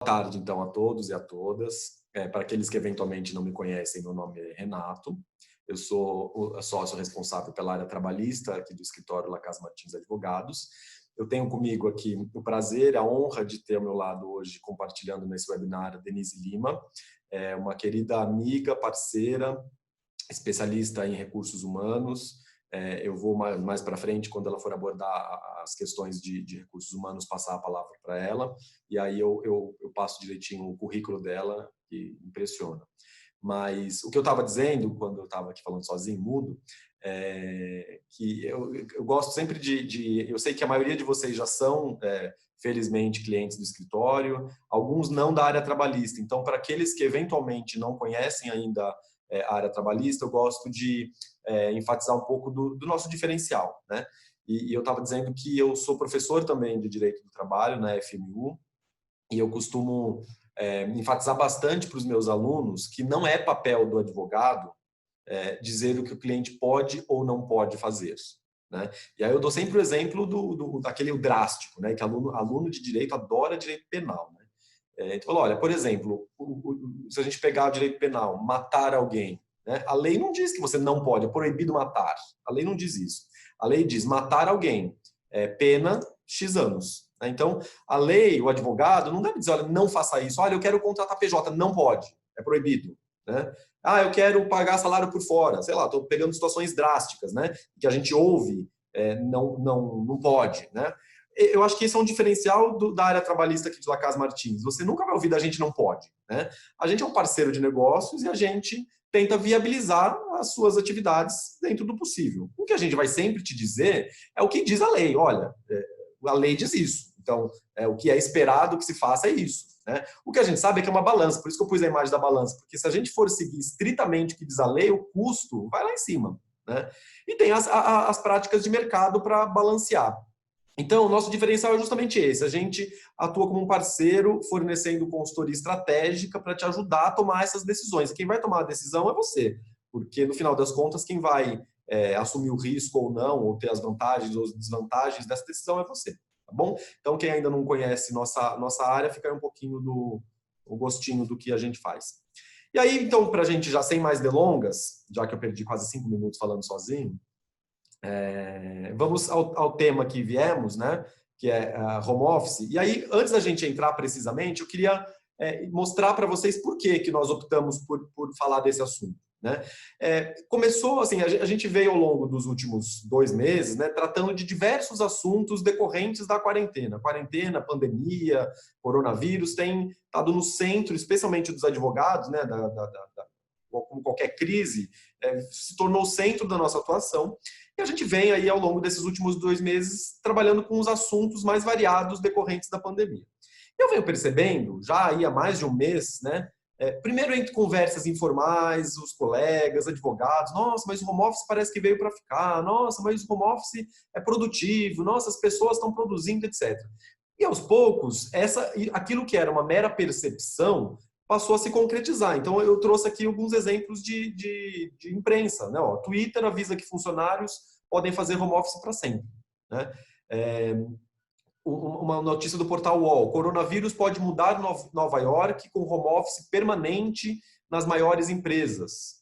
Boa tarde, então, a todos e a todas. Para aqueles que eventualmente não me conhecem, meu nome é Renato. Eu sou o sócio responsável pela área trabalhista aqui do escritório Lacas Martins Advogados. Eu tenho comigo aqui o prazer, a honra de ter ao meu lado hoje, compartilhando nesse webinar, a Denise Lima, uma querida amiga, parceira, especialista em recursos humanos. Eu vou mais para frente, quando ela for abordar as questões de recursos humanos, passar a palavra para ela, e aí eu passo direitinho o currículo dela, que impressiona. Mas o que eu estava dizendo, quando eu estava aqui falando sozinho, mudo, que eu gosto sempre eu sei que a maioria de vocês já são, felizmente, clientes do escritório, alguns não da área trabalhista. Então, para aqueles que eventualmente não conhecem ainda a área trabalhista, eu gosto de enfatizar um pouco do nosso diferencial, né? E eu estava dizendo que eu sou professor também de Direito do Trabalho na FMU, e eu costumo enfatizar bastante para os meus alunos que não é papel do advogado dizer o que o cliente pode ou não pode fazer, né? E aí eu dou sempre o exemplo daquele drástico, né? Que aluno de direito adora direito penal, né? Então, olha, por exemplo, se a gente pegar o direito penal, matar alguém, né? A lei não diz que você não pode, é proibido matar. A lei não diz isso. A lei diz matar alguém, pena X anos. Né? Então, a lei, o advogado, não deve dizer, olha, não faça isso. Olha, eu quero contratar PJ, não pode, é proibido. Né? Ah, eu quero pagar salário por fora. Sei lá, estou pegando situações drásticas, né? Que a gente ouve, não pode, né? Eu acho que esse é um diferencial da área trabalhista aqui de Lacas Martins. Você nunca vai ouvir da gente não pode, né? A gente é um parceiro de negócios e a gente tenta viabilizar as suas atividades dentro do possível. O que a gente vai sempre te dizer é o que diz a lei. Olha, a lei diz isso. Então, o que é esperado que se faça é isso. Né? O que a gente sabe é que é uma balança, por isso que eu pus a imagem da balança, porque se a gente for seguir estritamente o que diz a lei, o custo vai lá em cima. Né? E tem as práticas de mercado para balancear. Então, o nosso diferencial é justamente esse. A gente atua como um parceiro, fornecendo consultoria estratégica para te ajudar a tomar essas decisões. Quem vai tomar a decisão é você, porque, no final das contas, quem vai assumir o risco ou não, ou ter as vantagens ou as desvantagens dessa decisão é você. Tá bom? Então, quem ainda não conhece nossa área, fica aí um pouquinho o gostinho do que a gente faz. E aí, então, para a gente já sem mais delongas, já que eu perdi quase 5 minutos falando sozinho, vamos ao tema que viemos, né? Que é home office. E aí, antes da gente entrar precisamente, eu queria mostrar para vocês por que nós optamos por falar desse assunto. Né? Começou assim, a gente veio ao longo dos últimos 2 meses, né, tratando de diversos assuntos decorrentes da quarentena. Quarentena, pandemia, coronavírus tem estado no centro, especialmente dos advogados, né, como qualquer crise, se tornou o centro da nossa atuação. E a gente vem aí, ao longo desses últimos 2 meses, trabalhando com os assuntos mais variados decorrentes da pandemia. Eu venho percebendo, já aí há mais de um mês, né? Primeiro entre conversas informais, os colegas, advogados, nossa, mas o home office parece que veio para ficar, nossa, mas o home office é produtivo, nossa, as pessoas estão produzindo, etc. E aos poucos, aquilo que era uma mera percepção passou a se concretizar. Então, eu trouxe aqui alguns exemplos de imprensa. Né? Ó, Twitter avisa que funcionários podem fazer home office para sempre. Né? Uma notícia do portal UOL: coronavírus pode mudar Nova York com home office permanente nas maiores empresas.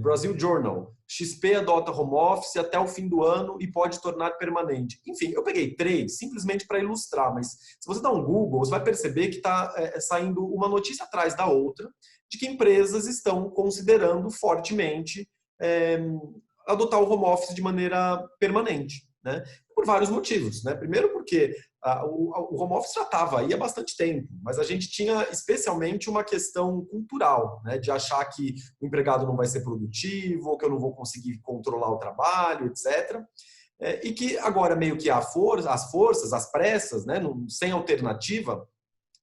Brasil Journal: XP adota home office até o fim do ano e pode tornar permanente. Enfim, eu peguei 3 simplesmente para ilustrar, mas se você dá um Google, você vai perceber que está saindo uma notícia atrás da outra de que empresas estão considerando fortemente adotar o home office de maneira permanente. Né? Por vários motivos. Né? Primeiro porque o home office já estava aí há bastante tempo, mas a gente tinha especialmente uma questão cultural, né? De achar que o empregado não vai ser produtivo, ou que eu não vou conseguir controlar o trabalho, etc. E que agora meio que as forças, as pressas, né? Sem alternativa,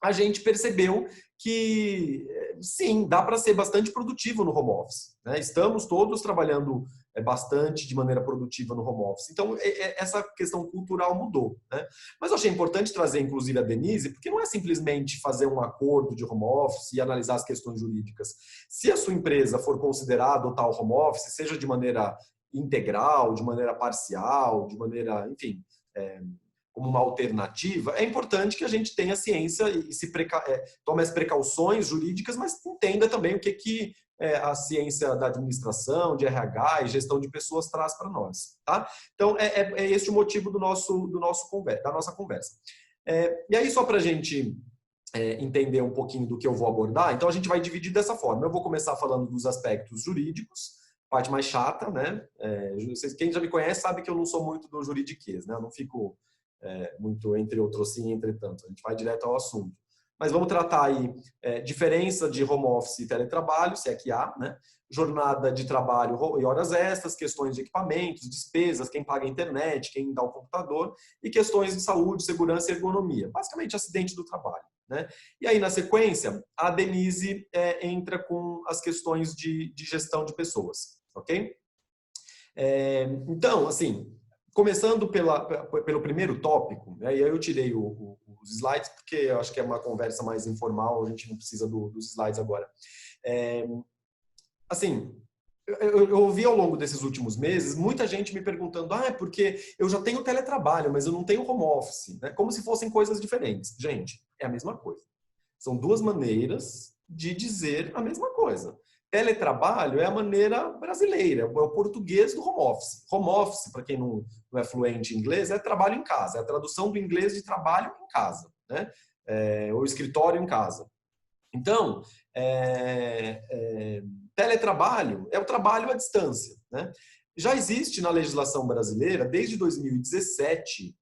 a gente percebeu que, sim, dá para ser bastante produtivo no home office. Né? Estamos todos trabalhando bastante de maneira produtiva no home office. Então, essa questão cultural mudou. Né? Mas eu achei importante trazer, inclusive, a Denise, porque não é simplesmente fazer um acordo de home office e analisar as questões jurídicas. Se a sua empresa for considerar adotar o home office, seja de maneira integral, de maneira parcial, de maneira, enfim, como uma alternativa, é importante que a gente tenha ciência e tome as precauções jurídicas, mas entenda também o que a ciência da administração, de RH e gestão de pessoas traz para nós. Tá? Então, é esse o motivo da nossa conversa. E aí, só para a gente entender um pouquinho do que eu vou abordar, então a gente vai dividir dessa forma. Eu vou começar falando dos aspectos jurídicos, parte mais chata, né? Quem já me conhece sabe que eu não sou muito do juridiquês, né? Eu não fico muito entre outros sim, entretanto. A gente vai direto ao assunto. Mas vamos tratar aí diferença de home office e teletrabalho, se é que há, né? Jornada de trabalho e horas extras, questões de equipamentos, despesas, quem paga a internet, quem dá o computador, e questões de saúde, segurança e ergonomia. Basicamente, acidente do trabalho. Né? E aí, na sequência, a Denise entra com as questões de gestão de pessoas. Ok? Então, assim, começando pelo primeiro tópico, né? E aí eu tirei os slides, porque eu acho que é uma conversa mais informal, a gente não precisa dos slides agora. Assim, eu ouvi ao longo desses últimos meses muita gente me perguntando, é porque eu já tenho teletrabalho, mas eu não tenho home office, né? Como se fossem coisas diferentes. Gente, é a mesma coisa. São duas maneiras de dizer a mesma coisa. Teletrabalho é a maneira brasileira, é o português do home office. Home office, para quem não é fluente em inglês, é trabalho em casa, é a tradução do inglês de trabalho em casa, né? Ou escritório em casa. Então, teletrabalho é o trabalho à distância, né? Já existe na legislação brasileira, desde 2017,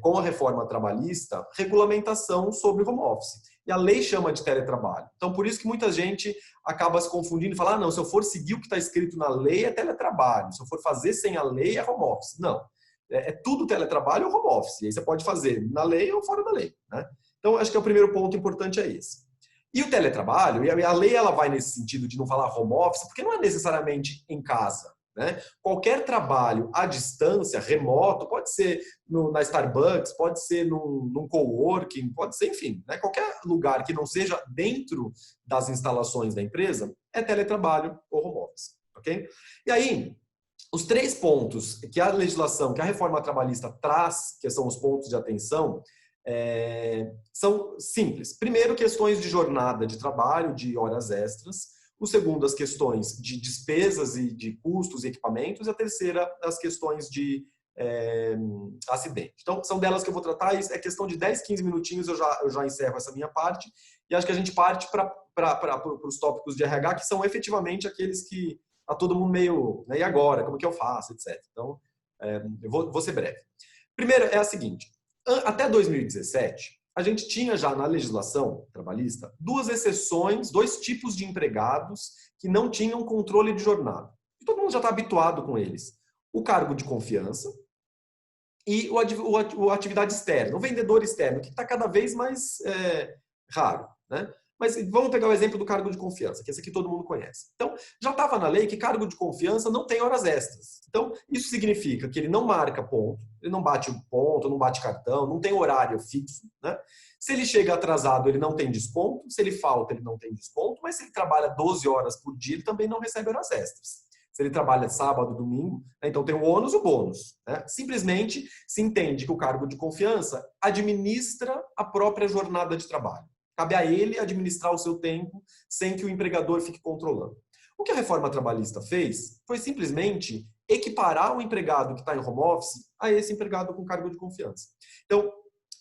com a reforma trabalhista, regulamentação sobre home office. E a lei chama de teletrabalho. Então, por isso que muita gente acaba se confundindo e fala, não, se eu for seguir o que está escrito na lei, é teletrabalho. Se eu for fazer sem a lei, é home office. Não. É tudo teletrabalho ou home office. E aí você pode fazer na lei ou fora da lei. Né? Então, acho que o primeiro ponto importante é esse. E o teletrabalho, e a lei ela vai nesse sentido de não falar home office, porque não é necessariamente em casa. Né? Qualquer trabalho à distância, remoto, pode ser na Starbucks, pode ser num coworking, pode ser, enfim, né? Qualquer lugar que não seja dentro das instalações da empresa é teletrabalho ou home office. Okay? E aí, os 3 pontos que a legislação, que a reforma trabalhista traz, que são os pontos de atenção, são simples. Primeiro, questões de jornada de trabalho, de horas extras. O segundo, as questões de despesas e de custos e equipamentos. E a terceira, as questões de acidente. Então, são delas que eu vou tratar. É questão de 10, 15 minutinhos, eu já encerro essa minha parte. E acho que a gente parte para os tópicos de RH, que são efetivamente aqueles que está todo mundo meio... Né, e agora? Como que eu faço? Etc. Então, eu vou ser breve. Primeiro, é a seguinte. Até 2017... a gente tinha já na legislação trabalhista 2 exceções, 2 tipos de empregados que não tinham controle de jornada. E todo mundo já está habituado com eles. O cargo de confiança e o atividade externa, o vendedor externo, que está cada vez mais raro. Né? Mas vamos pegar o exemplo do cargo de confiança, que esse aqui todo mundo conhece. Então, já estava na lei que cargo de confiança não tem horas extras. Então, isso significa que ele não marca ponto, ele não bate ponto, não bate cartão, não tem horário fixo. Né? Se ele chega atrasado, ele não tem desconto. Se ele falta, ele não tem desconto. Mas se ele trabalha 12 horas por dia, ele também não recebe horas extras. Se ele trabalha sábado, domingo, né? Então tem o ônus e o bônus. Né? Simplesmente se entende que o cargo de confiança administra a própria jornada de trabalho. Cabe a ele administrar o seu tempo sem que o empregador fique controlando. O que a reforma trabalhista fez foi simplesmente equiparar o empregado que está em home office a esse empregado com cargo de confiança. Então,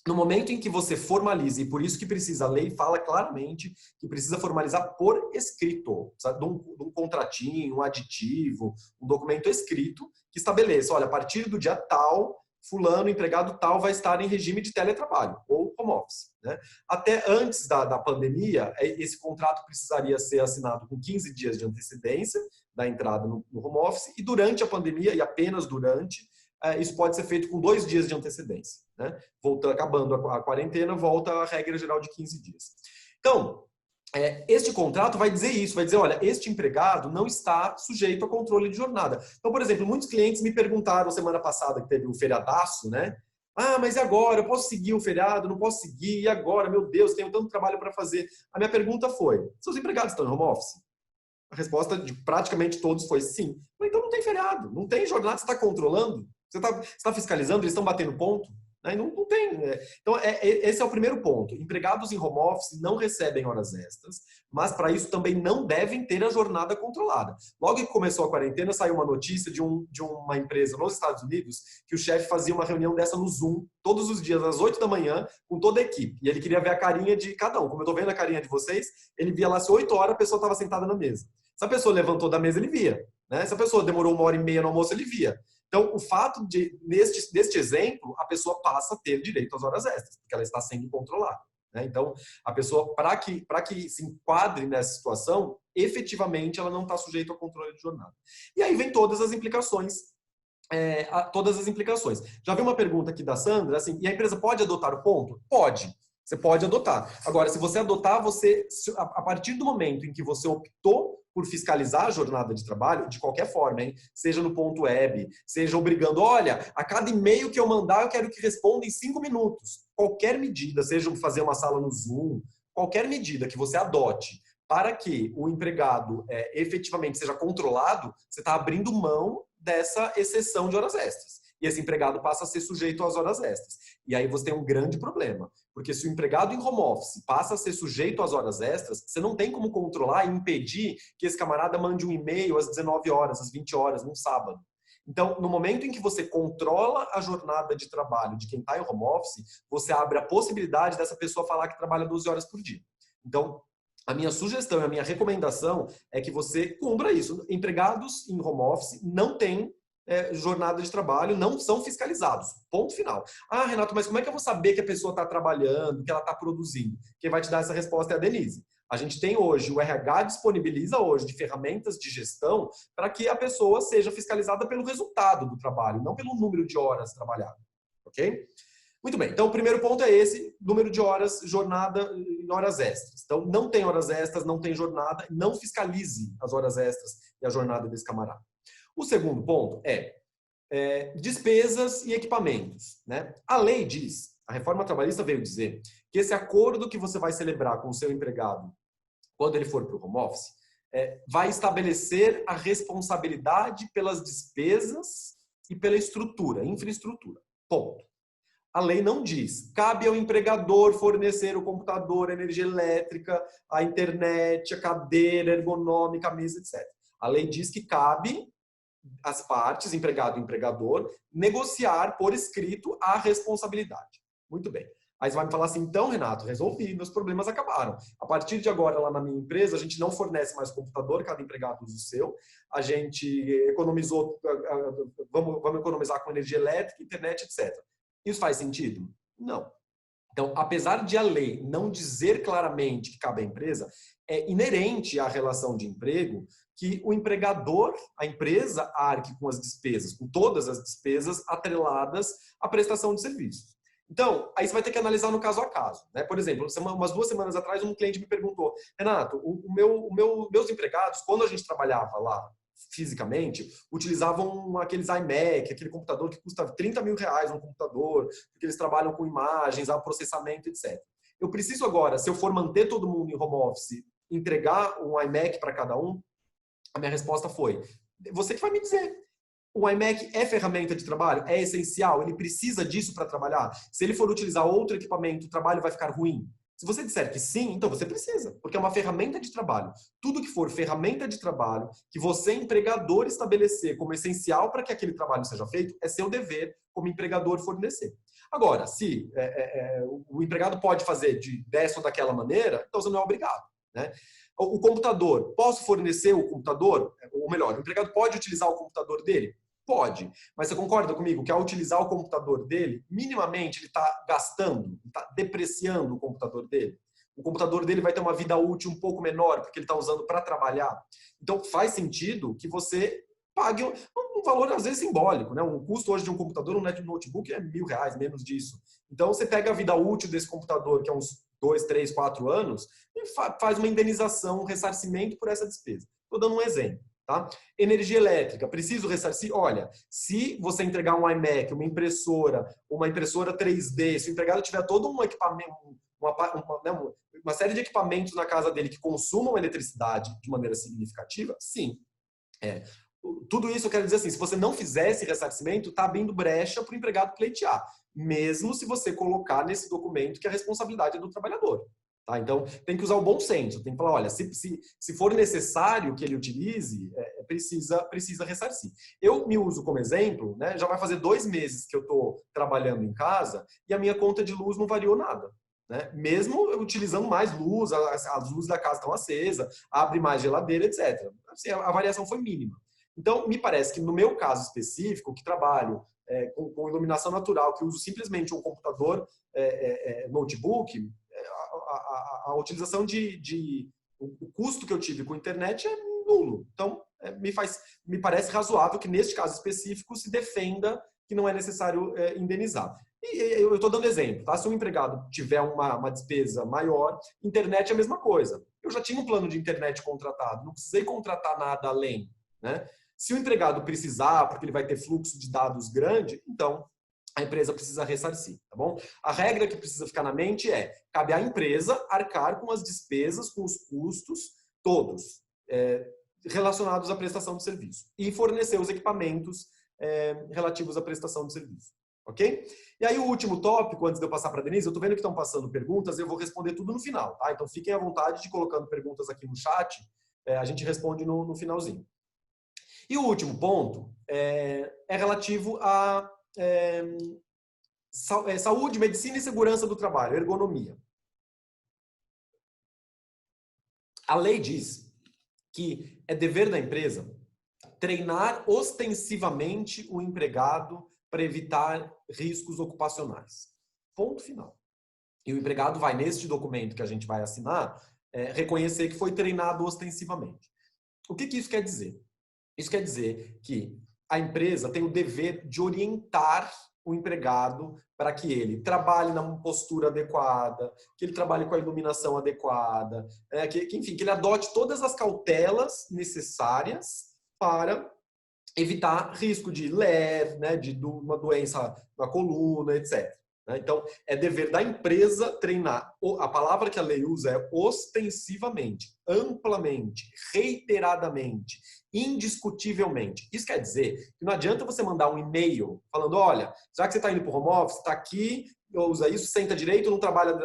no momento em que você formaliza, e por isso que precisa, a lei fala claramente que precisa formalizar por escrito, de um contratinho, um aditivo, um documento escrito que estabeleça, olha, a partir do dia tal, fulano, empregado tal, vai estar em regime de teletrabalho ou home office. Né? Até antes da pandemia, esse contrato precisaria ser assinado com 15 dias de antecedência da entrada no home office, e durante a pandemia, e apenas durante, isso pode ser feito com 2 dias de antecedência. Né? Acabando a quarentena, volta a regra geral de 15 dias. Então, este contrato vai dizer isso, vai dizer, olha, este empregado não está sujeito a controle de jornada. Então, por exemplo, muitos clientes me perguntaram semana passada, que teve um feriadaço, né? Ah, mas e agora? Eu posso seguir o feriado? Não posso seguir? E agora? Meu Deus, tenho tanto trabalho para fazer. A minha pergunta foi, seus empregados estão em home office? A resposta de praticamente todos foi sim. Então não tem feriado, não tem jornada, você está controlando? Você tá fiscalizando, eles estão batendo ponto? Né? Não tem. Então, esse é o primeiro ponto. Empregados em home office não recebem horas extras, mas para isso também não devem ter a jornada controlada. Logo que começou a quarentena, saiu uma notícia de uma empresa nos Estados Unidos que o chefe fazia uma reunião dessa no Zoom, todos os dias, às 8 da manhã, com toda a equipe. E ele queria ver a carinha de cada um. Como eu estou vendo a carinha de vocês, ele via lá se 8 horas a pessoa estava sentada na mesa. Se a pessoa levantou da mesa, ele via. Né? Se a pessoa demorou 1h30 no almoço, ele via. Então, o fato de, neste exemplo, a pessoa passa a ter direito às horas extras, porque ela está sendo controlada. Né? Então, a pessoa, para que se enquadre nessa situação, efetivamente ela não está sujeita ao controle de jornada. E aí vem todas as implicações. Já vi uma pergunta aqui da Sandra, assim, e a empresa pode adotar o ponto? Pode. Você pode adotar. Agora, se você adotar, a partir do momento em que você optou por fiscalizar a jornada de trabalho, de qualquer forma, hein? Seja no ponto web, seja obrigando, olha, a cada e-mail que eu mandar, eu quero que responda em 5 minutos. Qualquer medida, seja fazer uma sala no Zoom, qualquer medida que você adote para que o empregado efetivamente seja controlado, você está abrindo mão dessa exceção de horas extras. E esse empregado passa a ser sujeito às horas extras. E aí você tem um grande problema. Porque se o empregado em home office passa a ser sujeito às horas extras, você não tem como controlar e impedir que esse camarada mande um e-mail às 19 horas, às 20 horas, num sábado. Então, no momento em que você controla a jornada de trabalho de quem está em home office, você abre a possibilidade dessa pessoa falar que trabalha 12 horas por dia. Então, a minha sugestão, a minha recomendação é que você cumpra isso. Empregados em home office não têm jornada de trabalho, não são fiscalizados. Ponto final. Ah, Renato, mas como é que eu vou saber que a pessoa está trabalhando, que ela está produzindo? Quem vai te dar essa resposta é a Denise. A gente tem hoje, o RH disponibiliza hoje de ferramentas de gestão para que a pessoa seja fiscalizada pelo resultado do trabalho, não pelo número de horas trabalhadas. Ok? Muito bem. Então, o primeiro ponto é esse, número de horas, jornada e horas extras. Então, não tem horas extras, não tem jornada, não fiscalize as horas extras e a jornada desse camarada. O segundo ponto é despesas e equipamentos. Né? A lei diz, a reforma trabalhista veio dizer, que esse acordo que você vai celebrar com o seu empregado quando ele for para o home office vai estabelecer a responsabilidade pelas despesas e pela estrutura, infraestrutura. Ponto. A lei não diz, cabe ao empregador fornecer o computador, a energia elétrica, a internet, a cadeira ergonômica, a mesa, etc. A lei diz que cabe as partes, empregado e empregador, negociar por escrito a responsabilidade. Muito bem. Aí você vai me falar assim, então, Renato, resolvi, meus problemas acabaram. A partir de agora, lá na minha empresa, a gente não fornece mais computador, cada empregado usa o seu. A gente economizou, vamos economizar com energia elétrica, internet, etc. Isso faz sentido? Não. Então, apesar de a lei não dizer claramente que cabe à empresa, é inerente à relação de emprego que o empregador, a empresa, arque com as despesas, com todas as despesas atreladas à prestação de serviços. Então, aí você vai ter que analisar no caso a caso. Né? Por exemplo, umas 2 semanas atrás, um cliente me perguntou, Renato, meus empregados, quando a gente trabalhava lá fisicamente, utilizavam aqueles iMac, aquele computador que custa 30 mil reais um computador, porque eles trabalham com imagens, processamento, etc. Eu preciso agora, se eu for manter todo mundo em home office, entregar um iMac para cada um? A minha resposta foi, você que vai me dizer. O iMac é ferramenta de trabalho? É essencial? Ele precisa disso para trabalhar? Se ele for utilizar outro equipamento, o trabalho vai ficar ruim? Se você disser que sim, então você precisa, porque é uma ferramenta de trabalho. Tudo que for ferramenta de trabalho, que você, empregador, estabelecer como essencial para que aquele trabalho seja feito, é seu dever como empregador fornecer. Agora, se o empregado pode fazer dessa ou daquela maneira, então você não é obrigado. Né? O computador, posso fornecer o computador? Ou melhor, o empregado pode utilizar o computador dele? Pode. Mas você concorda comigo que ao utilizar o computador dele, minimamente ele está gastando, está depreciando o computador dele? O computador dele vai ter uma vida útil um pouco menor, porque ele está usando para trabalhar. Então, faz sentido que você pague um valor, às vezes, simbólico. Né? Um custo hoje de um computador, um notebook, é R$1.000, menos disso. Então, você pega a vida útil desse computador, que é uns 2, 3, 4 anos, e faz uma indenização, um ressarcimento por essa despesa. Estou dando um exemplo. Tá? Energia elétrica, preciso ressarcir? Olha, se você entregar um iMac, uma impressora 3D, se o empregado tiver todo um equipamento, uma série de equipamentos na casa dele que consumam eletricidade de maneira significativa, sim. tudo isso eu quero dizer assim, se você não fizer esse ressarcimento, está abrindo brecha para o empregado pleitear, mesmo se você colocar nesse documento que a responsabilidade é do trabalhador. Tá? Então, tem que usar o bom senso, tem que falar, olha, se for necessário que ele utilize, precisa ressarcir. Eu me uso como exemplo, né, já vai fazer 2 meses que eu estou trabalhando em casa e a minha conta de luz não variou nada. Né? Mesmo utilizando mais luz, as luzes da casa estão acesas, abre mais geladeira, etc. Assim, a variação foi mínima. Então, me parece que no meu caso específico, que trabalho com iluminação natural, que uso simplesmente um computador notebook, a utilização o custo que eu tive com a internet é nulo. Então, me parece razoável que, neste caso específico, se defenda que não é necessário indenizar. E eu estou dando exemplo, tá? Se um empregado tiver uma despesa maior, internet é a mesma coisa. Eu já tinha um plano de internet contratado, não precisei contratar nada além, né? Se o empregado precisar, porque ele vai ter fluxo de dados grande, então a empresa precisa ressarcir, tá bom? A regra que precisa ficar na mente cabe à empresa arcar com as despesas, com os custos, todos, relacionados à prestação de serviço. E fornecer os equipamentos relativos à prestação de serviço. Ok? E aí o último tópico, antes de eu passar para a Denise, eu estou vendo que estão passando perguntas, eu vou responder tudo no final, tá? Então fiquem à vontade de ir colocando perguntas aqui no chat, a gente responde no finalzinho. E o último ponto é relativo a saúde, medicina e segurança do trabalho, ergonomia. A lei diz que é dever da empresa treinar ostensivamente o empregado para evitar riscos ocupacionais. Ponto final. E o empregado vai, neste documento que a gente vai assinar, reconhecer que foi treinado ostensivamente. O que isso quer dizer? Isso quer dizer que a empresa tem o dever de orientar o empregado para que ele trabalhe na postura adequada, que ele trabalhe com a iluminação adequada, enfim, que ele adote todas as cautelas necessárias para evitar risco de LER, né, de uma doença na coluna, etc. Então, é dever da empresa treinar. A palavra que a lei usa é ostensivamente, amplamente, reiteradamente, indiscutivelmente. Isso quer dizer que não adianta você mandar um e-mail falando, olha, já que você está indo para o home office, está aqui, usa isso, senta direito, não trabalha,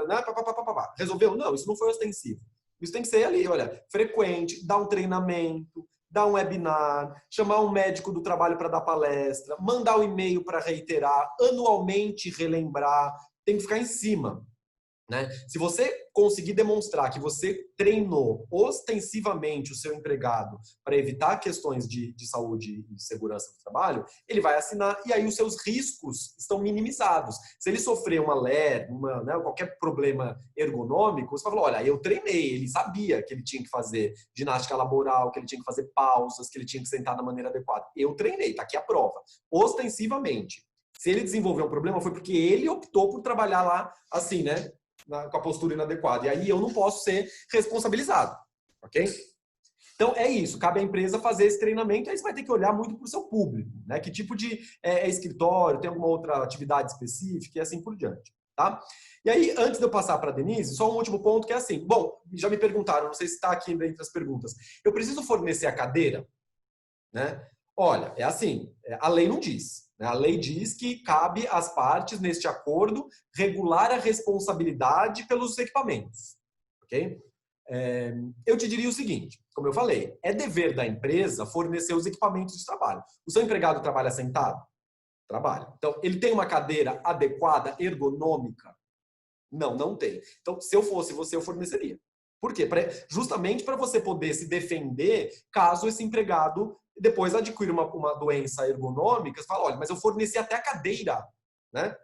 resolveu? Não, isso não foi ostensivo. Isso tem que ser ali, olha, frequente, dar um treinamento, dar um webinar, chamar um médico do trabalho para dar palestra, mandar um e-mail para reiterar, anualmente relembrar, tem que ficar em cima. Né? Se você conseguir demonstrar que você treinou ostensivamente o seu empregado para evitar questões de saúde e segurança do trabalho, ele vai assinar e aí os seus riscos estão minimizados. Se ele sofrer uma LER, qualquer problema ergonômico, você vai falar, olha, eu treinei, ele sabia que ele tinha que fazer ginástica laboral, que ele tinha que fazer pausas, que ele tinha que sentar da maneira adequada. Eu treinei, está aqui a prova, ostensivamente. Se ele desenvolveu um problema, foi porque ele optou por trabalhar lá assim, né? Com a postura inadequada. E aí eu não posso ser responsabilizado. Ok? Então é isso. Cabe à empresa fazer esse treinamento. Aí você vai ter que olhar muito para o seu público. Né? Que tipo de escritório, tem alguma outra atividade específica e assim por diante. Tá? E aí, antes de eu passar para a Denise, só um último ponto que é assim. Bom, já me perguntaram, não sei se está aqui entre as perguntas. Eu preciso fornecer a cadeira? Né? Olha, é assim. A lei não diz. A lei diz que cabe às partes, neste acordo, regular a responsabilidade pelos equipamentos. Ok? Eu te diria o seguinte, como eu falei, é dever da empresa fornecer os equipamentos de trabalho. O seu empregado trabalha sentado? Trabalha. Então, ele tem uma cadeira adequada, ergonômica? Não, não tem. Então, se eu fosse você, eu forneceria. Por quê? Justamente para você poder se defender caso esse empregado depois adquire uma doença ergonômica, você fala, olha, mas eu forneci até a cadeira, né?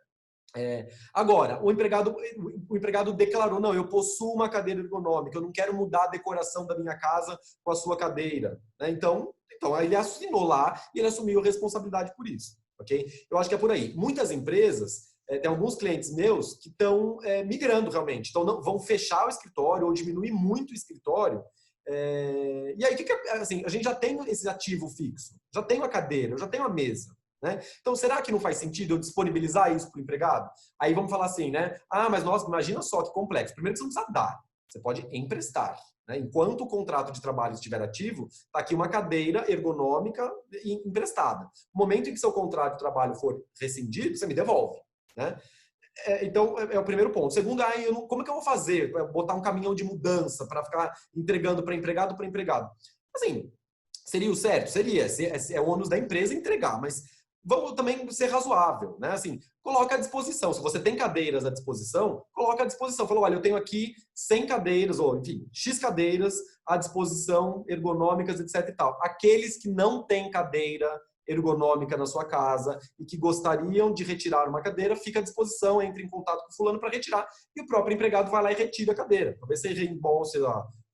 Agora, o empregado declarou, não, eu possuo uma cadeira ergonômica, eu não quero mudar a decoração da minha casa com a sua cadeira. Né? Então, aí ele assinou lá e ele assumiu a responsabilidade por isso. Okay? Eu acho que é por aí. Muitas empresas, tem alguns clientes meus que estão migrando realmente, então vão fechar o escritório ou diminuir muito o escritório. E aí, assim, a gente já tem esse ativo fixo, já tem uma cadeira, eu já tenho uma mesa. Né? Então, será que não faz sentido eu disponibilizar isso para o empregado? Aí vamos falar assim, né? Ah, mas nossa, imagina só que complexo. Primeiro que você não precisa dar. Você pode emprestar. Né? Enquanto o contrato de trabalho estiver ativo, está aqui uma cadeira ergonômica emprestada. No momento em que seu contrato de trabalho for rescindido, você me devolve. Né? Então, é o primeiro ponto. Segundo, como é que eu vou fazer? Botar um caminhão de mudança para ficar entregando para empregado para empregado. Assim, seria o certo? Seria. É o ônus da empresa entregar, mas vamos também ser razoável, né? Assim, coloca à disposição. Se você tem cadeiras à disposição, coloca à disposição. Falou, olha, eu tenho aqui 100 cadeiras, ou enfim, X cadeiras à disposição, ergonômicas, etc e tal. Aqueles que não têm cadeira ergonômica na sua casa e que gostariam de retirar uma cadeira, fica à disposição, entre em contato com o fulano para retirar, e o próprio empregado vai lá e retira a cadeira. Talvez você reembolse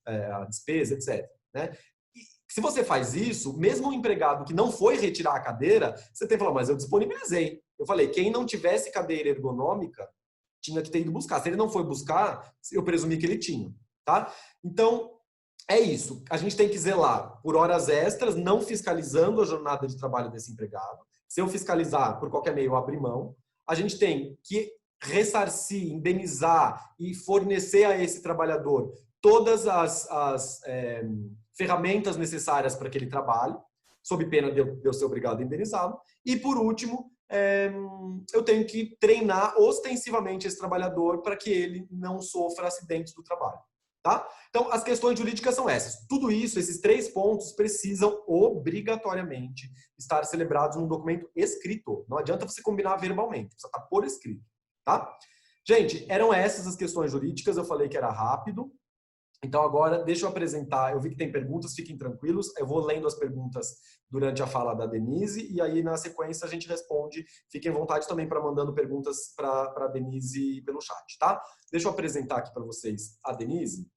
a despesa, etc. Né? Se você faz isso, mesmo o empregado que não foi retirar a cadeira, você tem que falar, mas eu disponibilizei. Eu falei, quem não tivesse cadeira ergonômica tinha que ter ido buscar. Se ele não foi buscar, eu presumi que ele tinha. Tá? Então, é isso. A gente tem que zelar por horas extras, não fiscalizando a jornada de trabalho desse empregado. Se eu fiscalizar por qualquer meio, eu abrir mão. A gente tem que ressarcir, indenizar e fornecer a esse trabalhador todas as ferramentas necessárias para que ele trabalhe, sob pena de eu ser obrigado a indenizá-lo. E, por último, eu tenho que treinar ostensivamente esse trabalhador para que ele não sofra acidentes do trabalho. Tá? Então, as questões jurídicas são essas. Tudo isso, esses 3 pontos, precisam obrigatoriamente estar celebrados num documento escrito. Não adianta você combinar verbalmente, precisa estar por escrito. Tá? Gente, eram essas as questões jurídicas, eu falei que era rápido. Então, agora, deixa eu apresentar. Eu vi que tem perguntas, fiquem tranquilos. Eu vou lendo as perguntas durante a fala da Denise e aí, na sequência, a gente responde. Fiquem à vontade também para mandando perguntas para a Denise pelo chat, tá? Deixa eu apresentar aqui para vocês a Denise.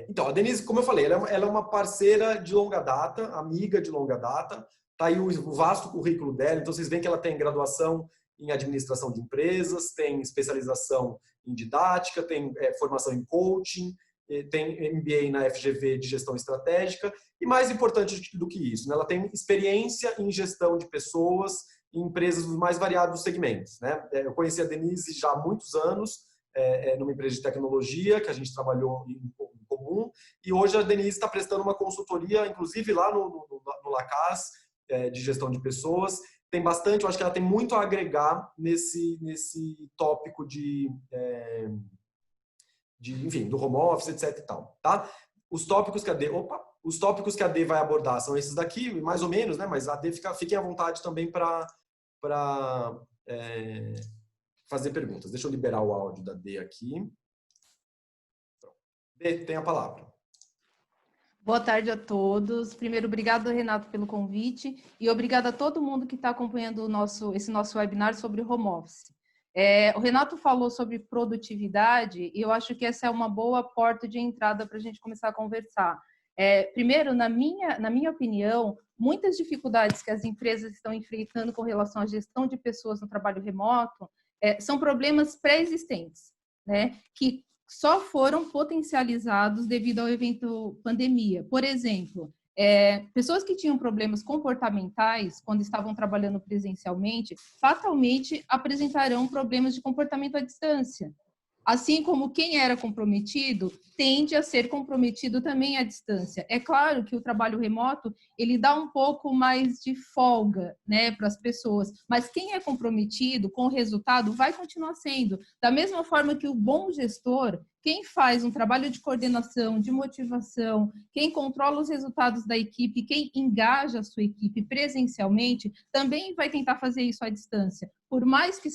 Então, a Denise, como eu falei, ela é uma parceira de longa data, amiga de longa data. Tá aí o vasto currículo dela. Então, vocês veem que ela tem graduação em administração de empresas, tem especialização em didática, tem formação em coaching, tem MBA na FGV de gestão estratégica e, mais importante do que isso, né, ela tem experiência em gestão de pessoas em empresas dos mais variados segmentos. Né? Eu conheci a Denise já há muitos anos, numa empresa de tecnologia que a gente trabalhou em comum, e hoje a Denise está prestando uma consultoria, inclusive lá no Lacaz, de gestão de pessoas. Tem bastante, eu acho que ela tem muito a agregar nesse tópico enfim, do home office, etc e tal, tá? Os tópicos que a D vai abordar são esses daqui, mais ou menos, né? Mas a D fiquem à vontade também para fazer perguntas. Deixa eu liberar o áudio da D aqui. D, tem a palavra. Boa tarde a todos. Primeiro, obrigado, Renato, pelo convite e obrigado a todo mundo que está acompanhando esse nosso webinar sobre home office. O Renato falou sobre produtividade e eu acho que essa é uma boa porta de entrada para a gente começar a conversar. Primeiro, na minha opinião, muitas dificuldades que as empresas estão enfrentando com relação à gestão de pessoas no trabalho remoto são problemas pré-existentes, né? Que só foram potencializados devido ao evento pandemia. Por exemplo, pessoas que tinham problemas comportamentais quando estavam trabalhando presencialmente, fatalmente apresentarão problemas de comportamento à distância. Assim como quem era comprometido tende a ser comprometido também à distância. É claro que o trabalho remoto, ele dá um pouco mais de folga, né, para as pessoas, mas quem é comprometido com o resultado vai continuar sendo. Da mesma forma que o bom gestor, quem faz um trabalho de coordenação, de motivação, quem controla os resultados da equipe, quem engaja a sua equipe presencialmente, também vai tentar fazer isso à distância. Por mais que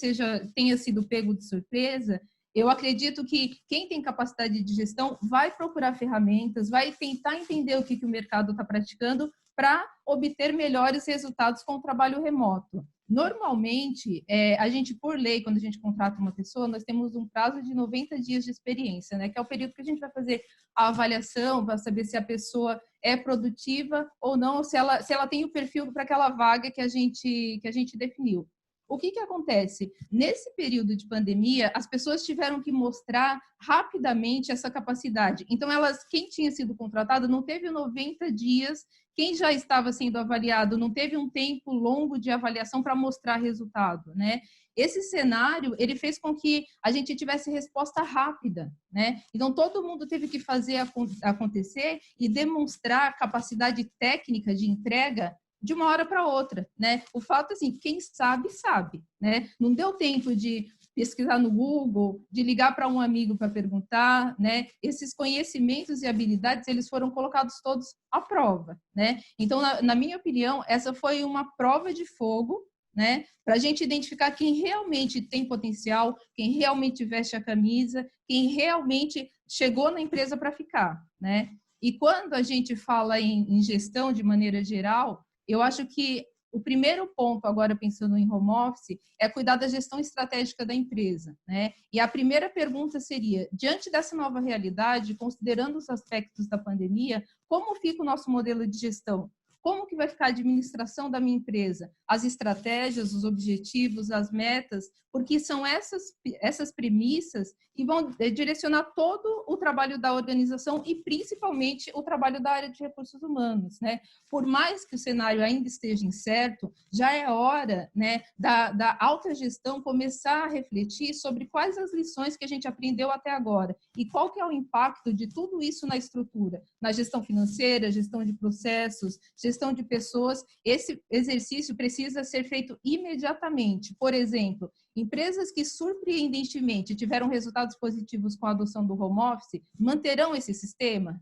tenha sido pego de surpresa, eu acredito que quem tem capacidade de gestão vai procurar ferramentas, vai tentar entender o que o mercado está praticando para obter melhores resultados com o trabalho remoto. Normalmente, a gente, por lei, quando a gente contrata uma pessoa, nós temos um prazo de 90 dias de experiência, né? Que é o período que a gente vai fazer a avaliação para saber se a pessoa é produtiva ou não, se ela tem o perfil para aquela vaga que a gente definiu. O que acontece? Nesse período de pandemia, as pessoas tiveram que mostrar rapidamente essa capacidade. Então, quem tinha sido contratado não teve 90 dias, quem já estava sendo avaliado não teve um tempo longo de avaliação para mostrar resultado, né? esse cenário, ele fez com que a gente tivesse resposta rápida, né? Então, todo mundo teve que fazer acontecer e demonstrar capacidade técnica de entrega de uma hora para outra, né? O fato, assim, quem sabe, sabe, né? Não deu tempo de pesquisar no Google, de ligar para um amigo para perguntar, né? Esses conhecimentos e habilidades, eles foram colocados todos à prova, né? Então, na minha opinião, essa foi uma prova de fogo, né? Para a gente identificar quem realmente tem potencial, quem realmente veste a camisa, quem realmente chegou na empresa para ficar, né? E quando a gente fala em gestão de maneira geral, eu acho que o primeiro ponto, agora pensando em home office, é cuidar da gestão estratégica da empresa, né? E a primeira pergunta seria, diante dessa nova realidade, considerando os aspectos da pandemia, como fica o nosso modelo de gestão? Como que vai ficar a administração da minha empresa? As estratégias, os objetivos, as metas, porque são essas premissas que vão direcionar todo o trabalho da organização e principalmente o trabalho da área de recursos humanos, né? Por mais que o cenário ainda esteja incerto, já é hora, né, da alta gestão começar a refletir sobre quais as lições que a gente aprendeu até agora e qual que é o impacto de tudo isso na estrutura, na gestão financeira, gestão de processos, gestão de pessoas. Esse exercício precisa ser feito imediatamente. Por exemplo, empresas que surpreendentemente tiveram resultados positivos com a adoção do home office, manterão esse sistema?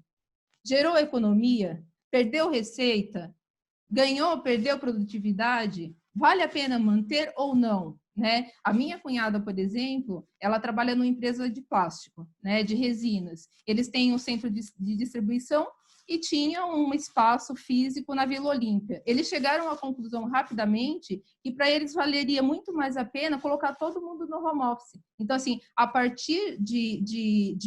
Gerou economia? Perdeu receita? Ganhou ou perdeu produtividade? Vale a pena manter ou não? Né? A minha cunhada, por exemplo, ela trabalha numa empresa de plástico, né, de resinas. Eles têm um centro de distribuição e tinham um espaço físico na Vila Olímpia. Eles chegaram à conclusão rapidamente que para eles valeria muito mais a pena colocar todo mundo no home office. Então, assim, a partir de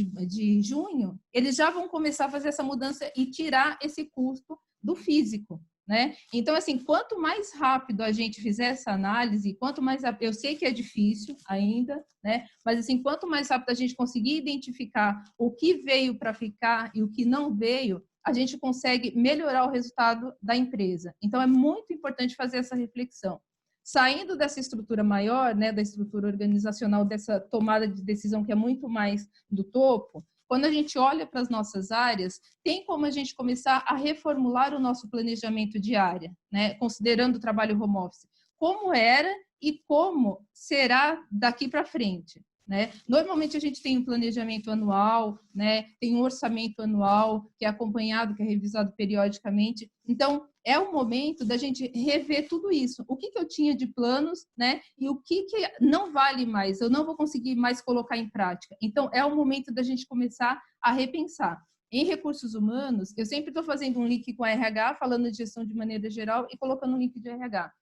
junho, eles já vão começar a fazer essa mudança e tirar esse custo do físico, né? Então, assim, quanto mais rápido a gente fizer essa análise, quanto mais... Eu sei que é difícil ainda, né? Mas, assim, quanto mais rápido a gente conseguir identificar o que veio para ficar e o que não veio, a gente consegue melhorar o resultado da empresa. Então, é muito importante fazer essa reflexão. Saindo dessa estrutura maior, né, da estrutura organizacional, dessa tomada de decisão que é muito mais do topo, quando a gente olha para as nossas áreas, tem como a gente começar a reformular o nosso planejamento de área, né, considerando o trabalho home office. Como era e como será daqui para frente. Né? Normalmente a gente tem um planejamento anual, né? Tem um orçamento anual que é acompanhado, que é revisado periodicamente. Então, é o momento da gente rever tudo isso. O que eu tinha de planos, né? E o que não vale mais, eu não vou conseguir mais colocar em prática. Então, é o momento da gente começar a repensar. Em recursos humanos, eu sempre estou fazendo um link com a RH, falando de gestão de maneira geral e colocando um link de RH.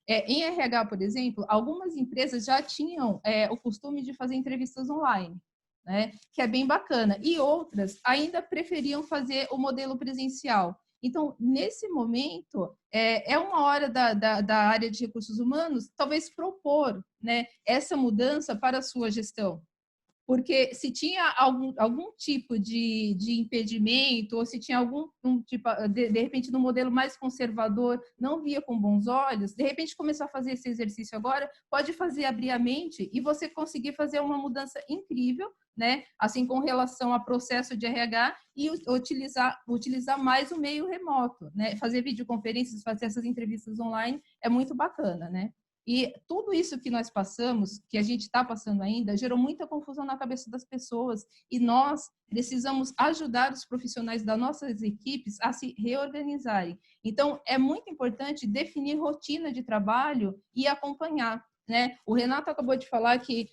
Em RH, por exemplo, algumas empresas já tinham o costume de fazer entrevistas online, né? Que é bem bacana. E outras ainda preferiam fazer o modelo presencial. Então, nesse momento, é uma hora da área de recursos humanos talvez propor, né, essa mudança para a sua gestão. Porque se tinha algum tipo de impedimento, ou se tinha algum tipo, de repente, no modelo mais conservador, não via com bons olhos, de repente começar a fazer esse exercício agora, pode fazer abrir a mente e você conseguir fazer uma mudança incrível, né? Assim, com relação a processo de RH e utilizar mais o meio remoto, né? Fazer videoconferências, fazer essas entrevistas online é muito bacana, né? E tudo isso que nós passamos, que a gente está passando ainda, gerou muita confusão na cabeça das pessoas. E nós precisamos ajudar os profissionais das nossas equipes a se reorganizarem. Então, é muito importante definir rotina de trabalho e acompanhar. Né? O Renato acabou de falar que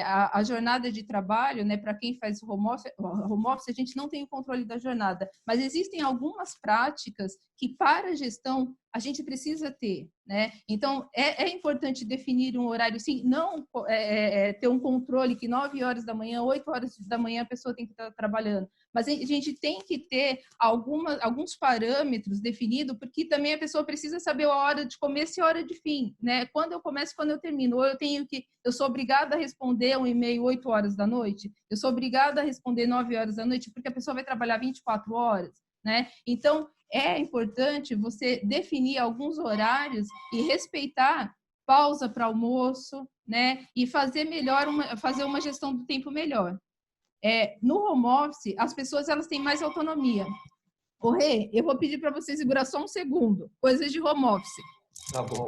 a jornada de trabalho, né, para quem faz home office, a gente não tem o controle da jornada, mas existem algumas práticas que, para a gestão, a gente precisa ter. Né? Então, é importante definir um horário, sim, não ter um controle que 9 horas da manhã, 8 horas da manhã a pessoa tem que estar trabalhando, mas a gente tem que ter alguns parâmetros definidos, porque também a pessoa precisa saber a hora de começo e a hora de fim, né? Quando eu começo, quando eu termino. Ou eu sou obrigada a responder um e-mail 8 horas da noite, eu sou obrigada a responder 9 horas da noite, porque a pessoa vai trabalhar 24 horas, né? Então, é importante você definir alguns horários e respeitar pausa para almoço, né? E fazer fazer uma gestão do tempo melhor. No home office, as pessoas elas têm mais autonomia. Ô, Rê, eu vou pedir para você segurar só um segundo. Coisas de home office. Tá bom.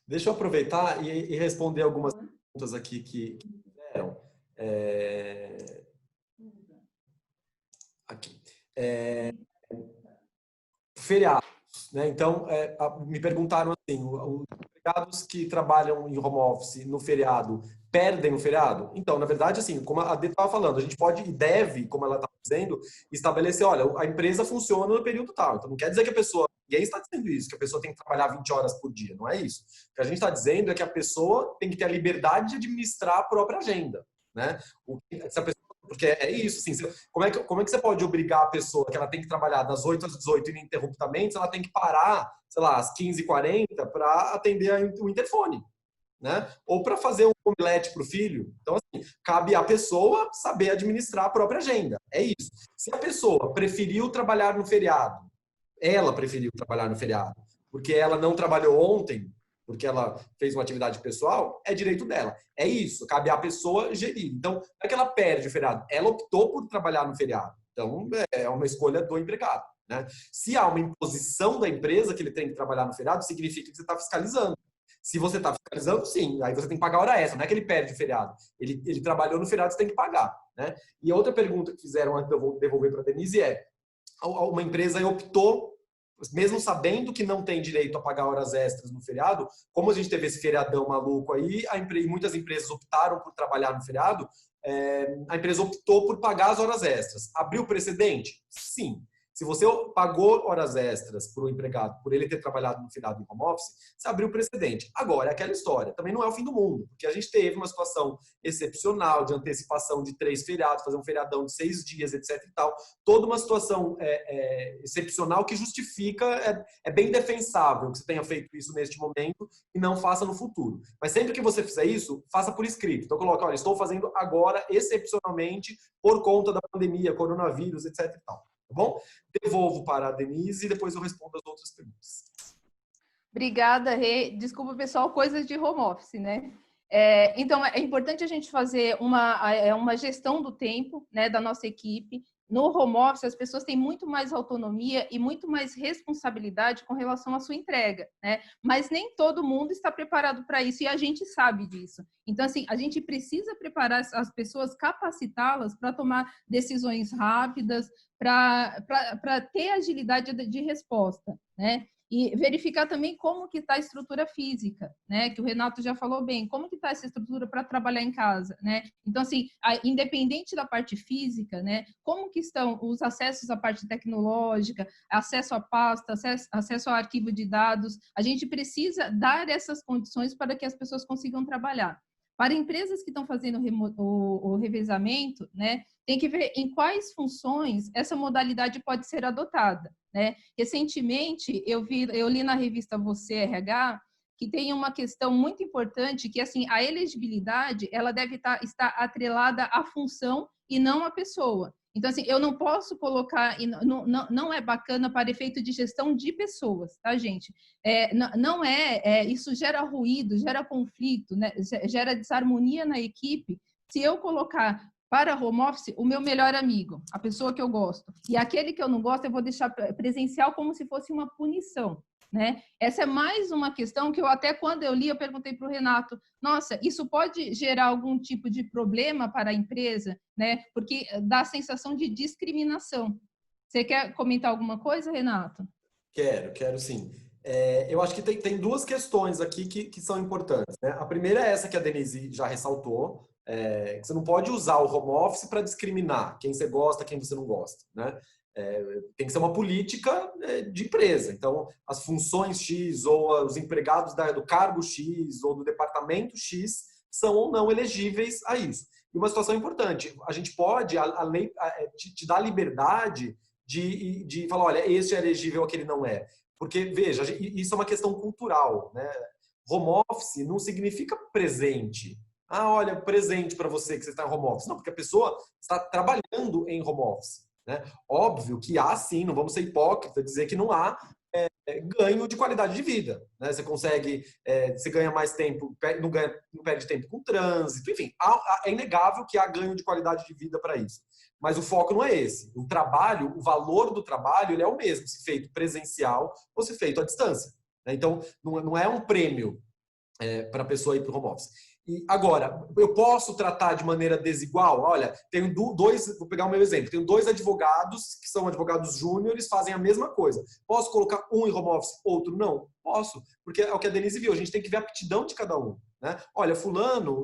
Deixa eu aproveitar e responder algumas perguntas aqui que fizeram. Aqui. Feriados, né? Então, me perguntaram assim, os empregados que trabalham em home office no feriado perdem o feriado? Então, na verdade, assim, como a Dê estava falando, a gente pode e deve, como ela está dizendo, estabelecer, olha, a empresa funciona no período tal. Então, não quer dizer que a pessoa, ninguém está dizendo isso, que a pessoa tem que trabalhar 20 horas por dia, não é isso. O que a gente está dizendo é que a pessoa tem que ter a liberdade de administrar a própria agenda, né? Se a pessoa, porque é isso, assim, como é que você pode obrigar a pessoa que ela tem que trabalhar das 8 às 18 ininterruptamente, se ela tem que parar, sei lá, às 15h40 para atender o interfone, né? Ou para fazer um omelete para o filho. Então, assim, cabe à pessoa saber administrar a própria agenda. É isso. Se a pessoa preferiu trabalhar no feriado, porque ela não trabalhou ontem, porque ela fez uma atividade pessoal, é direito dela. É isso, cabe à pessoa gerir. Então, não é que ela perde o feriado, ela optou por trabalhar no feriado. Então, é uma escolha do empregado, né? Se há uma imposição da empresa que ele tem que trabalhar no feriado, significa que você está fiscalizando. Se você está fiscalizando, sim, aí você tem que pagar hora extra, não é que ele perde o feriado. Ele trabalhou no feriado, você tem que pagar, né? E a outra pergunta que fizeram antes de eu vou devolver para a Denise uma empresa optou, mesmo sabendo que não tem direito a pagar horas extras no feriado, como a gente teve esse feriadão maluco aí, muitas empresas optaram por trabalhar no feriado, a empresa optou por pagar as horas extras. Abriu precedente? Sim. Se você pagou horas extras para o empregado, por ele ter trabalhado no feriado em home office, você abriu precedente. Agora, é aquela história. Também não é o fim do mundo, porque a gente teve uma situação excepcional de antecipação de 3 feriados, fazer um feriadão de 6 dias, etc. e tal. Toda uma situação excepcional que justifica, é bem defensável que você tenha feito isso neste momento e não faça no futuro. Mas sempre que você fizer isso, faça por escrito. Então, coloca, olha, estou fazendo agora, excepcionalmente, por conta da pandemia, coronavírus, etc. e tal. Tá bom? Devolvo para a Denise e depois eu respondo as outras perguntas. Obrigada, Rê. Desculpa, pessoal, coisas de home office, né? Então, é importante a gente fazer uma gestão do tempo, né, da nossa equipe. No home office, as pessoas têm muito mais autonomia e muito mais responsabilidade com relação à sua entrega, né? Mas nem todo mundo está preparado para isso e a gente sabe disso. Então, assim, a gente precisa preparar as pessoas, capacitá-las para tomar decisões rápidas, para ter agilidade de resposta, né? E verificar também como que está a estrutura física, né? Que o Renato já falou bem, como que está essa estrutura para trabalhar em casa, né? Então, assim, independente da parte física, né? Como que estão os acessos à parte tecnológica, acesso à pasta, acesso ao arquivo de dados, a gente precisa dar essas condições para que as pessoas consigam trabalhar. Para empresas que estão fazendo o revezamento, né? Tem que ver em quais funções essa modalidade pode ser adotada, né? Recentemente, eu li na revista Você RH que tem uma questão muito importante, que assim, a elegibilidade ela deve estar atrelada à função e não à pessoa. Então, assim, eu não posso colocar, não é bacana para efeito de gestão de pessoas, tá, gente? Isso gera ruído, gera conflito, né? Gera desarmonia na equipe. Se eu colocar para home office, o meu melhor amigo, a pessoa que eu gosto, e aquele que eu não gosto, eu vou deixar presencial como se fosse uma punição, né? Essa é mais uma questão que eu até quando eu li, eu perguntei para o Renato, nossa, isso pode gerar algum tipo de problema para a empresa, né? Porque dá a sensação de discriminação. Você quer comentar alguma coisa, Renato? Quero sim. Eu acho que tem duas questões aqui que são importantes, né? A primeira é essa que a Denise já ressaltou, que você não pode usar o home office para discriminar quem você gosta, quem você não gosta, né? Tem que ser uma política de empresa. Então, as funções X ou os empregados do cargo X ou do departamento X são ou não elegíveis a isso. E uma situação importante, a gente pode, a lei te dá liberdade de falar, olha, este é elegível, aquele não é. Porque, veja, isso é uma questão cultural, né? Home office não significa presente. Ah, olha, presente para você que você está em home office. Não, porque a pessoa está trabalhando em home office, né? Óbvio que há sim, não vamos ser hipócritas, dizer que não há ganho de qualidade de vida, né? Você consegue, você ganha mais tempo, não perde tempo com trânsito, enfim, é inegável que há ganho de qualidade de vida para isso. Mas o foco não é esse. O trabalho, o valor do trabalho, ele é o mesmo, se feito presencial ou se feito à distância, né? Então, não é um prêmio para a pessoa ir para o home office. E agora, eu posso tratar de maneira desigual? Olha, tenho dois, vou pegar o meu exemplo, tenho 2 advogados que são advogados júniores, fazem a mesma coisa. Posso colocar um em home office, outro não? Posso, porque é o que a Denise viu, a gente tem que ver a aptidão de cada um. Né? Olha, fulano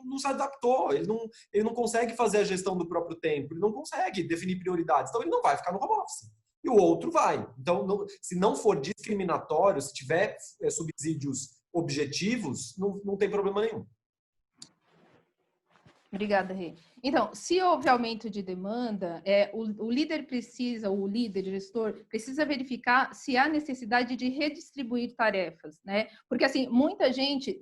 não se adaptou, ele não consegue fazer a gestão do próprio tempo, ele não consegue definir prioridades, então ele não vai ficar no home office. E o outro vai. Então, se não for discriminatório, se tiver subsídios objetivos, não tem problema nenhum. Obrigada, Rê. Então, se houve aumento de demanda, o líder precisa, o líder, o gestor, precisa verificar se há necessidade de redistribuir tarefas, né? Porque, assim, muita gente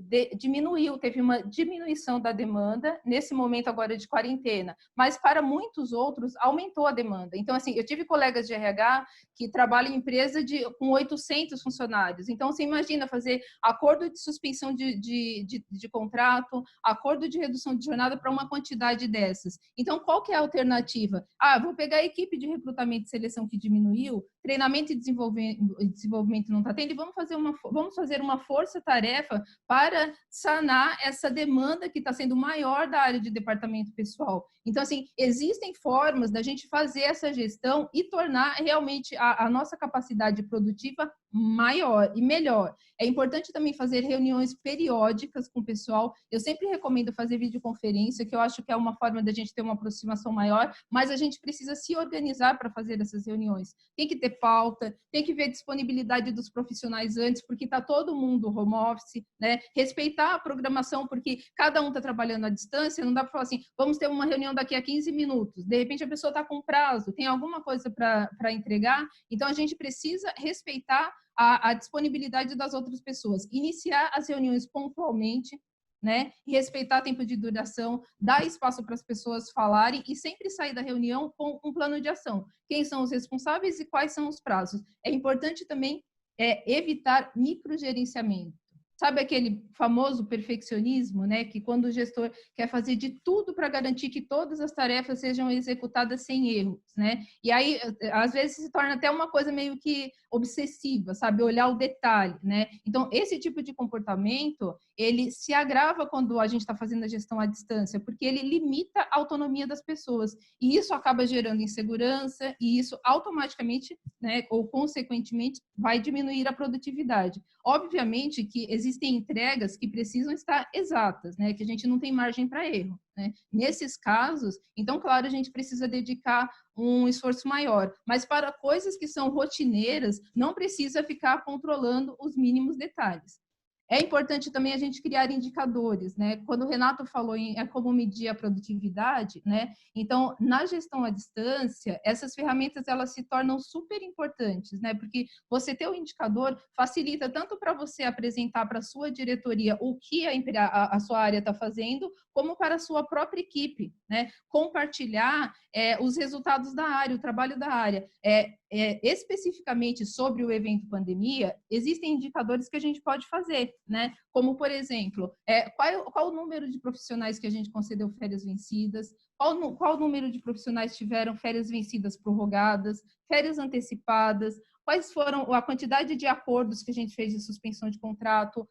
teve uma diminuição da demanda nesse momento agora de quarentena, mas para muitos outros aumentou a demanda. Então, assim, eu tive colegas de RH que trabalham em empresa com 800 funcionários. Então, você imagina fazer acordo de suspensão de contrato, acordo de redução de jornada para uma quantidade dessas. Então, qual que é a alternativa? Vou pegar a equipe de recrutamento e seleção que diminuiu, treinamento e desenvolvimento não está tendo, e vamos fazer uma força-tarefa para sanar essa demanda que está sendo maior da área de departamento pessoal. Então, assim, existem formas da gente fazer essa gestão e tornar realmente a nossa capacidade produtiva maior e melhor. É importante também fazer reuniões periódicas com o pessoal. Eu sempre recomendo fazer videoconferência, que eu acho que é uma forma da gente ter uma aproximação maior, mas a gente precisa se organizar para fazer essas reuniões. Tem que ter pauta, tem que ver a disponibilidade dos profissionais antes, porque está todo mundo home office, né? Respeitar a programação, porque cada um está trabalhando à distância, não dá para falar assim, vamos ter uma reunião daqui a 15 minutos. De repente a pessoa está com prazo, tem alguma coisa para entregar, então a gente precisa respeitar a disponibilidade das outras pessoas, iniciar as reuniões pontualmente, né? Respeitar tempo de duração, dar espaço para as pessoas falarem e sempre sair da reunião com um plano de ação. Quem são os responsáveis e quais são os prazos? É importante também evitar microgerenciamento. Sabe aquele famoso perfeccionismo, né? Que quando o gestor quer fazer de tudo para garantir que todas as tarefas sejam executadas sem erros, né? E aí, às vezes, se torna até uma coisa meio que obsessiva, sabe? Olhar o detalhe, né? Então, esse tipo de comportamento, ele se agrava quando a gente está fazendo a gestão à distância, porque ele limita a autonomia das pessoas. E isso acaba gerando insegurança e isso automaticamente, né, ou consequentemente, vai diminuir a produtividade. Obviamente que existem entregas que precisam estar exatas, né? Que a gente não tem margem para erro, né? Nesses casos, então, claro, a gente precisa dedicar um esforço maior, mas para coisas que são rotineiras, não precisa ficar controlando os mínimos detalhes. É importante também a gente criar indicadores, né? Quando o Renato falou em como medir a produtividade, né? Então, na gestão à distância, essas ferramentas elas se tornam super importantes, né? Porque você ter o indicador facilita tanto para você apresentar para a sua diretoria o que a sua área está fazendo, como para a sua própria equipe, né? Compartilhar os resultados da área, o trabalho da área. Especificamente sobre o evento pandemia, existem indicadores que a gente pode fazer, né? Como, por exemplo, qual o número de profissionais que a gente concedeu férias vencidas, qual o número de profissionais tiveram férias vencidas prorrogadas, férias antecipadas, quais foram a quantidade de acordos que a gente fez de suspensão de contrato,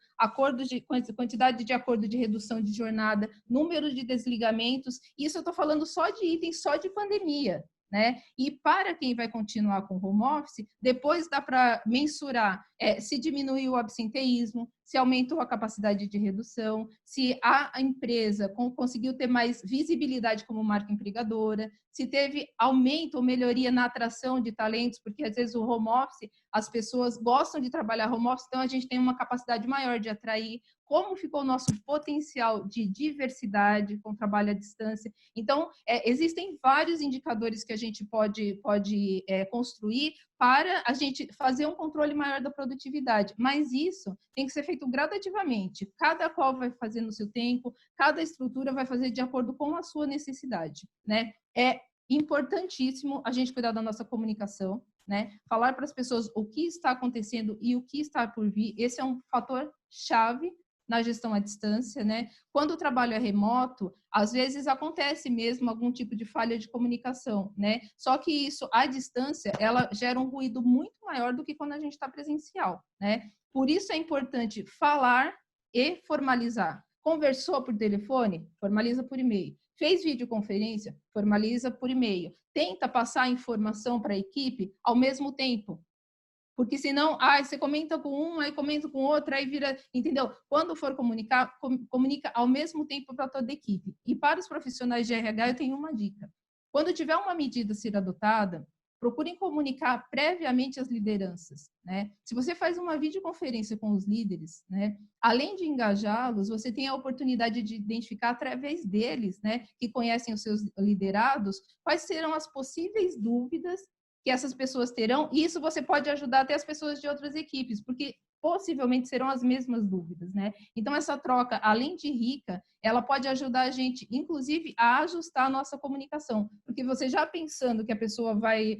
quantidade de acordo de redução de jornada, número de desligamentos. Isso eu estou falando só de itens, só de pandemia, né? E para quem vai continuar com home office, depois dá para mensurar se diminuiu o absenteísmo, se aumentou a capacidade de redução, se a empresa conseguiu ter mais visibilidade como marca empregadora, se teve aumento ou melhoria na atração de talentos, porque às vezes o home office, as pessoas gostam de trabalhar home office, então a gente tem uma capacidade maior de atrair, como ficou o nosso potencial de diversidade com trabalho à distância. Então, existem vários indicadores que a gente pode construir para a gente fazer um controle maior da produtividade. Mas isso tem que ser feito gradativamente. Cada qual vai fazer no seu tempo, cada estrutura vai fazer de acordo com a sua necessidade, né? É importantíssimo a gente cuidar da nossa comunicação. né? Falar para as pessoas o que está acontecendo e o que está por vir, esse é um fator chave na gestão à distância, né? Quando o trabalho é remoto, às vezes acontece mesmo algum tipo de falha de comunicação, né? Só que isso, à distância, ela gera um ruído muito maior do que quando a gente está presencial, né? Por isso é importante falar e formalizar. Conversou por telefone? Formaliza por e-mail. Fez videoconferência? Formaliza por e-mail. Tenta passar a informação para a equipe ao mesmo tempo. Porque senão, você comenta com um, aí comenta com outro, aí vira, entendeu? Quando for comunicar, comunica ao mesmo tempo para toda a equipe. E para os profissionais de RH, eu tenho uma dica. Quando tiver uma medida a ser adotada, procurem comunicar previamente às lideranças, né? Se você faz uma videoconferência com os líderes, né, além de engajá-los, você tem a oportunidade de identificar através deles, né, que conhecem os seus liderados, quais serão as possíveis dúvidas que essas pessoas terão, e isso você pode ajudar até as pessoas de outras equipes, porque possivelmente serão as mesmas dúvidas, né? Então, essa troca, além de rica, ela pode ajudar a gente, inclusive, a ajustar a nossa comunicação, porque você já pensando que a pessoa vai,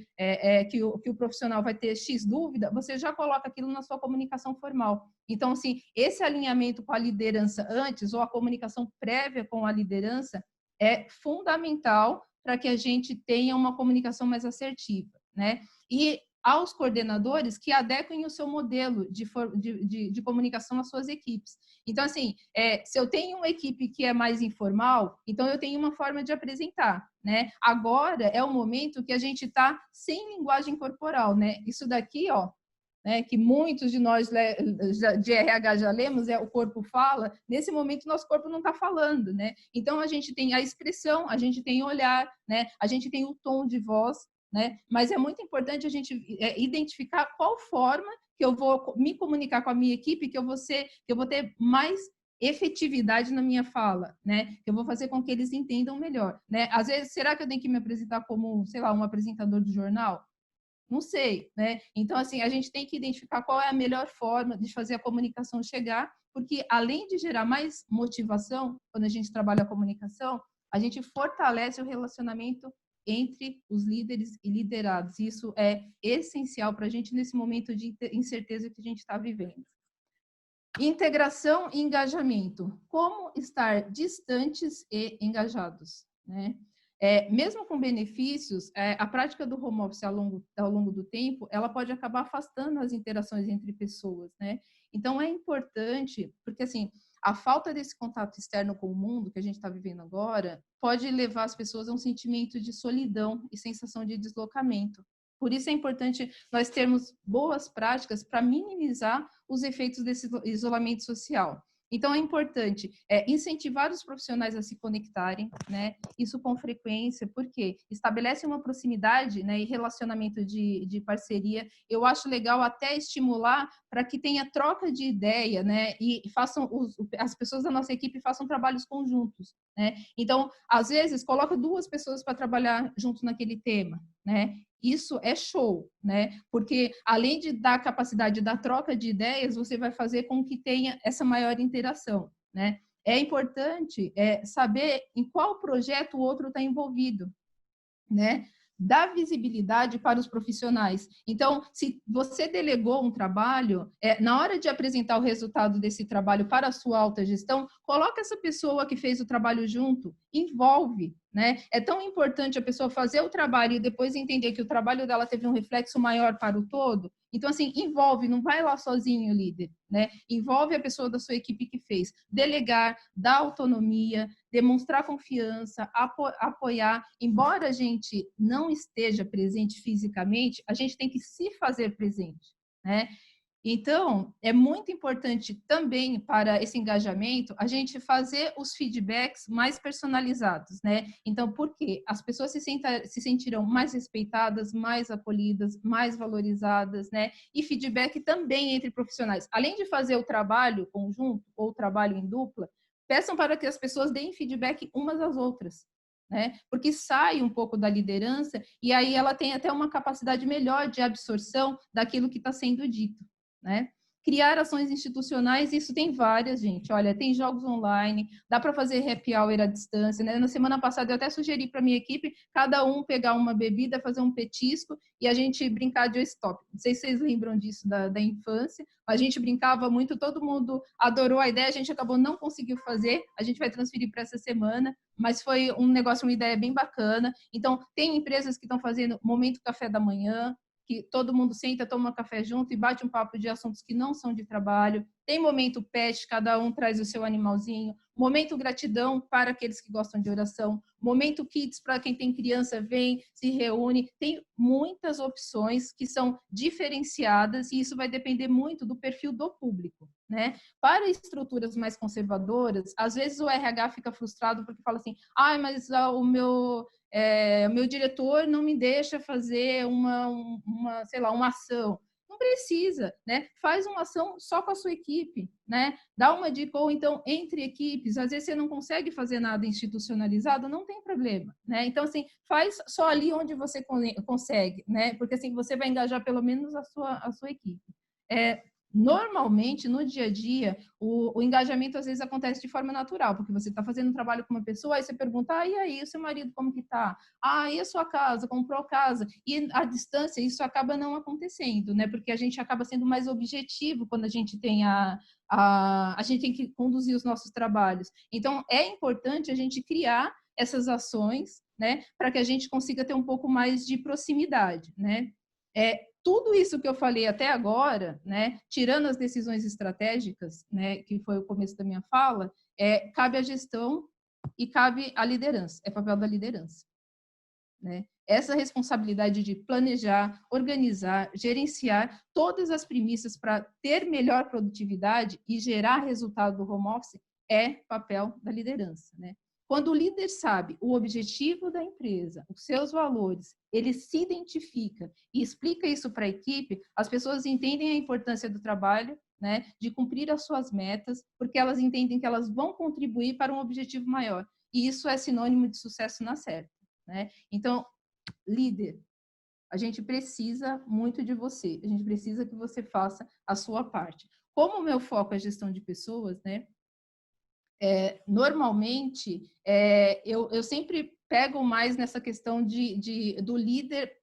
que o profissional vai ter X dúvida, você já coloca aquilo na sua comunicação formal. Então, assim, esse alinhamento com a liderança antes, ou a comunicação prévia com a liderança, é fundamental para que a gente tenha uma comunicação mais assertiva, né? E aos coordenadores que adequem o seu modelo de comunicação nas suas equipes. Então, assim, se eu tenho uma equipe que é mais informal, então eu tenho uma forma de apresentar, né? Agora é o momento que a gente está sem linguagem corporal, né? Isso daqui, ó, né, que muitos de nós de RH já lemos, o corpo fala, nesse momento nosso corpo não está falando, né? Então a gente tem a expressão, a gente tem o olhar, né? A gente tem o tom de voz, né? Mas é muito importante a gente identificar qual forma que eu vou me comunicar com a minha equipe, que eu vou ter mais efetividade na minha fala, né? Que eu vou fazer com que eles entendam melhor, né? Às vezes, será que eu tenho que me apresentar como, sei lá, um apresentador de jornal? Não sei, né? Então, assim, a gente tem que identificar qual é a melhor forma de fazer a comunicação chegar, porque além de gerar mais motivação, quando a gente trabalha a comunicação, a gente fortalece o relacionamento entre os líderes e liderados. Isso é essencial para a gente nesse momento de incerteza que a gente está vivendo. Integração e engajamento. Como estar distantes e engajados, né? Mesmo com benefícios, a prática do home office ao longo do tempo, ela pode acabar afastando as interações entre pessoas, né? Então, é importante, porque, assim, a falta desse contato externo com o mundo que a gente está vivendo agora pode levar as pessoas a um sentimento de solidão e sensação de deslocamento. Por isso é importante nós termos boas práticas para minimizar os efeitos desse isolamento social. Então, é importante incentivar os profissionais a se conectarem, né? Isso com frequência, porque estabelece uma proximidade, né, e relacionamento de parceria. Eu acho legal até estimular para que tenha troca de ideia, né? E façam as pessoas da nossa equipe façam trabalhos conjuntos, né? Então, às vezes, coloca 2 pessoas para trabalhar junto naquele tema, né? Isso é show, né? Porque além de dar capacidade da troca de ideias, você vai fazer com que tenha essa maior interação, né? É importante saber em qual projeto o outro está envolvido, né? Dar visibilidade para os profissionais. Então, se você delegou um trabalho, na hora de apresentar o resultado desse trabalho para a sua alta gestão, coloca essa pessoa que fez o trabalho junto, envolve, né? É tão importante a pessoa fazer o trabalho e depois entender que o trabalho dela teve um reflexo maior para o todo. Então, assim, envolve, não vai lá sozinho, líder, né? Envolve a pessoa da sua equipe que fez. Delegar, dar autonomia, demonstrar confiança, apoiar. Embora a gente não esteja presente fisicamente, a gente tem que se fazer presente, né? Então, é muito importante também para esse engajamento a gente fazer os feedbacks mais personalizados, né? Então, por quê? As pessoas se sentirão mais respeitadas, mais acolhidas, mais valorizadas, né? E feedback também entre profissionais. Além de fazer o trabalho conjunto ou o trabalho em dupla, peçam para que as pessoas deem feedback umas às outras, né? Porque sai um pouco da liderança e aí ela tem até uma capacidade melhor de absorção daquilo que está sendo dito, né? criar ações institucionais, isso tem várias, gente. Olha, tem jogos online, dá para fazer happy hour à distância, né? Na semana passada eu até sugeri para minha equipe, cada um pegar uma bebida, fazer um petisco e a gente brincar de stop. Não sei se vocês lembram disso da infância, a gente brincava muito, todo mundo adorou a ideia, a gente acabou não conseguiu fazer, a gente vai transferir para essa semana, mas foi um negócio, uma ideia bem bacana. Então, tem empresas que estão fazendo momento café da manhã, que todo mundo senta, toma café junto e bate um papo de assuntos que não são de trabalho. Tem momento pet, cada um traz o seu animalzinho. Momento gratidão para aqueles que gostam de oração. Momento kids para quem tem criança, vem, se reúne. Tem muitas opções que são diferenciadas e isso vai depender muito do perfil do público, né? Para estruturas mais conservadoras, às vezes o RH fica frustrado porque fala assim, mas o meu diretor não me deixa fazer sei lá, uma ação. Não precisa, né? Faz uma ação só com a sua equipe, né? Dá uma dica, ou então entre equipes, às vezes você não consegue fazer nada institucionalizado, não tem problema, né? Então, assim, faz só ali onde você consegue, né? Porque assim você vai engajar pelo menos a sua equipe. Normalmente, no dia a dia, o engajamento às vezes acontece de forma natural, porque você está fazendo um trabalho com uma pessoa, aí você pergunta, e aí, o seu marido como que tá? E a sua casa? Comprou casa? E à distância, isso acaba não acontecendo, né? Porque a gente acaba sendo mais objetivo quando a gente tem a gente tem que conduzir os nossos trabalhos. Então, é importante a gente criar essas ações, né? Para que a gente consiga ter um pouco mais de proximidade, né? Tudo isso que eu falei até agora, né, tirando as decisões estratégicas, né, que foi o começo da minha fala, cabe à gestão e cabe à liderança, é papel da liderança, né? Essa responsabilidade de planejar, organizar, gerenciar todas as premissas para ter melhor produtividade e gerar resultado do home office é papel da liderança, né? Quando o líder sabe o objetivo da empresa, os seus valores, ele se identifica e explica isso para a equipe, as pessoas entendem a importância do trabalho, né, de cumprir as suas metas, porque elas entendem que elas vão contribuir para um objetivo maior. E isso é sinônimo de sucesso na certa, né? Então, líder, a gente precisa muito de você, a gente precisa que você faça a sua parte. Como o meu foco é gestão de pessoas, né? Normalmente, eu sempre pego mais nessa questão do líder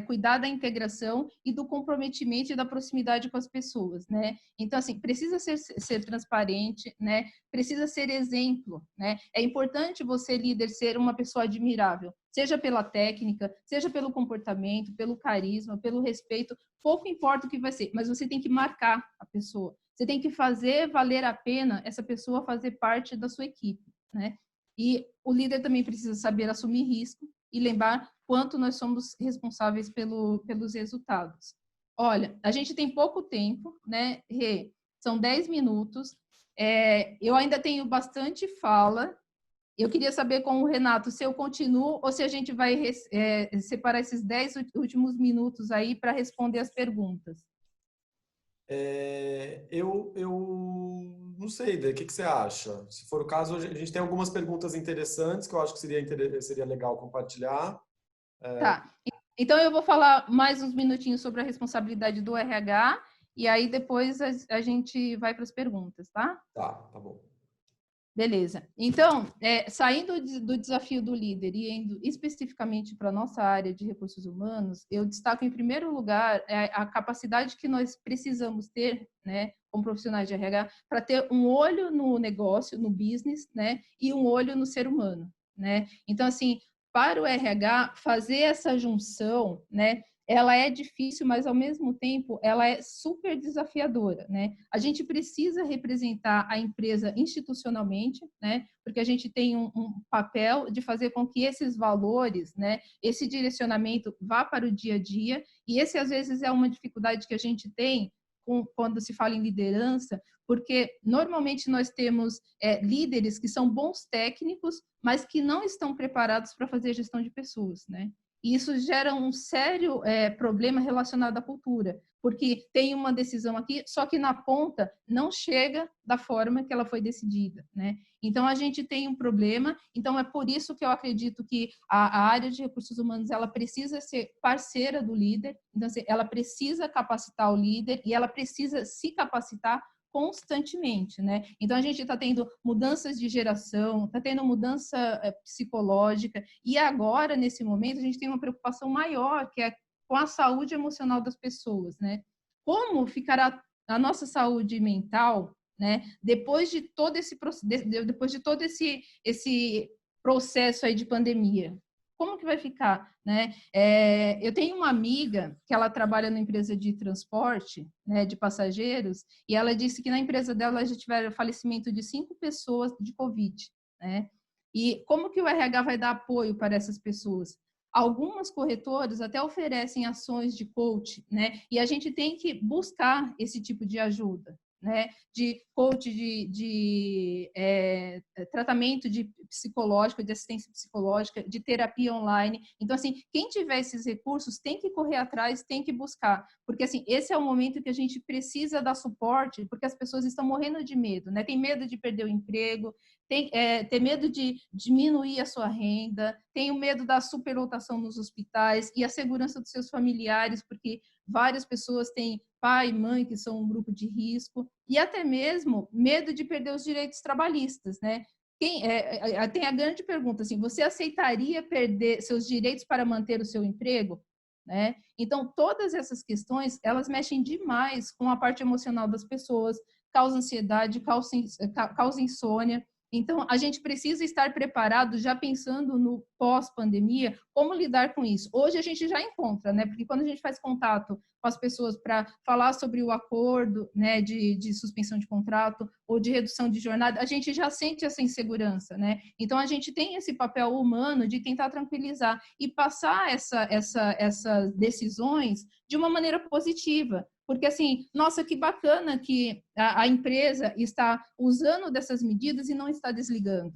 cuidar da integração e do comprometimento e da proximidade com as pessoas, né? Então, assim, precisa ser transparente, né? Precisa ser exemplo, né? É importante você, líder, ser uma pessoa admirável, seja pela técnica, seja pelo comportamento, pelo carisma, pelo respeito, pouco importa o que vai ser, mas você tem que marcar a pessoa. Você tem que fazer valer a pena essa pessoa fazer parte da sua equipe, né? E o líder também precisa saber assumir risco e lembrar quanto nós somos responsáveis pelos resultados. Olha, a gente tem pouco tempo, né, Rê? São 10 minutos. Eu ainda tenho bastante fala. Eu queria saber com o Renato se eu continuo ou se a gente vai separar esses 10 últimos minutos aí para responder as perguntas. Eu não sei, Dê, o que você acha? Se for o caso, a gente tem algumas perguntas interessantes que eu acho que seria legal compartilhar. Tá. Então, eu vou falar mais uns minutinhos sobre a responsabilidade do RH e aí depois a gente vai para as perguntas, tá? Tá bom. Beleza. Então, saindo do desafio do líder e indo especificamente para a nossa área de recursos humanos, eu destaco em primeiro lugar a capacidade que nós precisamos ter, né, como profissionais de RH, para ter um olho no negócio, no business, né, e um olho no ser humano, né? Então, assim, para o RH, fazer essa junção, né, ela é difícil, mas ao mesmo tempo ela é super desafiadora, né? A gente precisa representar a empresa institucionalmente, né? Porque a gente tem um papel de fazer com que esses valores, né? Esse direcionamento vá para o dia a dia, e esse às vezes é uma dificuldade que a gente tem quando se fala em liderança, porque normalmente nós temos líderes que são bons técnicos, mas que não estão preparados para fazer gestão de pessoas, né? E isso gera um sério problema relacionado à cultura, porque tem uma decisão aqui, só que na ponta não chega da forma que ela foi decidida, né? Então, a gente tem um problema, então é por isso que eu acredito que a área de recursos humanos, ela precisa ser parceira do líder, então, assim, ela precisa capacitar o líder e ela precisa se capacitar constantemente, né? Então, a gente está tendo mudanças de geração, está tendo mudança psicológica, e agora, nesse momento, a gente tem uma preocupação maior, que é com a saúde emocional das pessoas, né? Como ficará a nossa saúde mental, né? Depois de todo esse processo aí de pandemia, como que vai ficar, né? Eu tenho uma amiga que ela trabalha na empresa de transporte, né, de passageiros, e ela disse que na empresa dela já tiveram falecimento de 5 pessoas de Covid, né? E como que o RH vai dar apoio para essas pessoas? Algumas corretoras até oferecem ações de coach, né? E a gente tem que buscar esse tipo de ajuda, né? De coach, de tratamento psicológico, de assistência psicológica, de terapia online. Então, assim, quem tiver esses recursos tem que correr atrás, tem que buscar, porque, assim, esse é o momento que a gente precisa dar suporte, porque as pessoas estão morrendo de medo, né? Tem medo de perder o emprego, tem medo de diminuir a sua renda, tem o medo da superlotação nos hospitais e a segurança dos seus familiares, porque várias pessoas têm pai e mãe que são um grupo de risco, e até mesmo medo de perder os direitos trabalhistas, né? Tem a grande pergunta, assim, você aceitaria perder seus direitos para manter o seu emprego? Né? Então, todas essas questões, elas mexem demais com a parte emocional das pessoas, causa ansiedade, causa insônia. Então, a gente precisa estar preparado, já pensando no pós-pandemia, como lidar com isso. Hoje a gente já encontra, né? Porque quando a gente faz contato com as pessoas para falar sobre o acordo, né, de suspensão de contrato ou de redução de jornada, a gente já sente essa insegurança, né? Então, a gente tem esse papel humano de tentar tranquilizar e passar essas decisões de uma maneira positiva. Porque, assim, nossa, que bacana que a empresa está usando dessas medidas e não está desligando,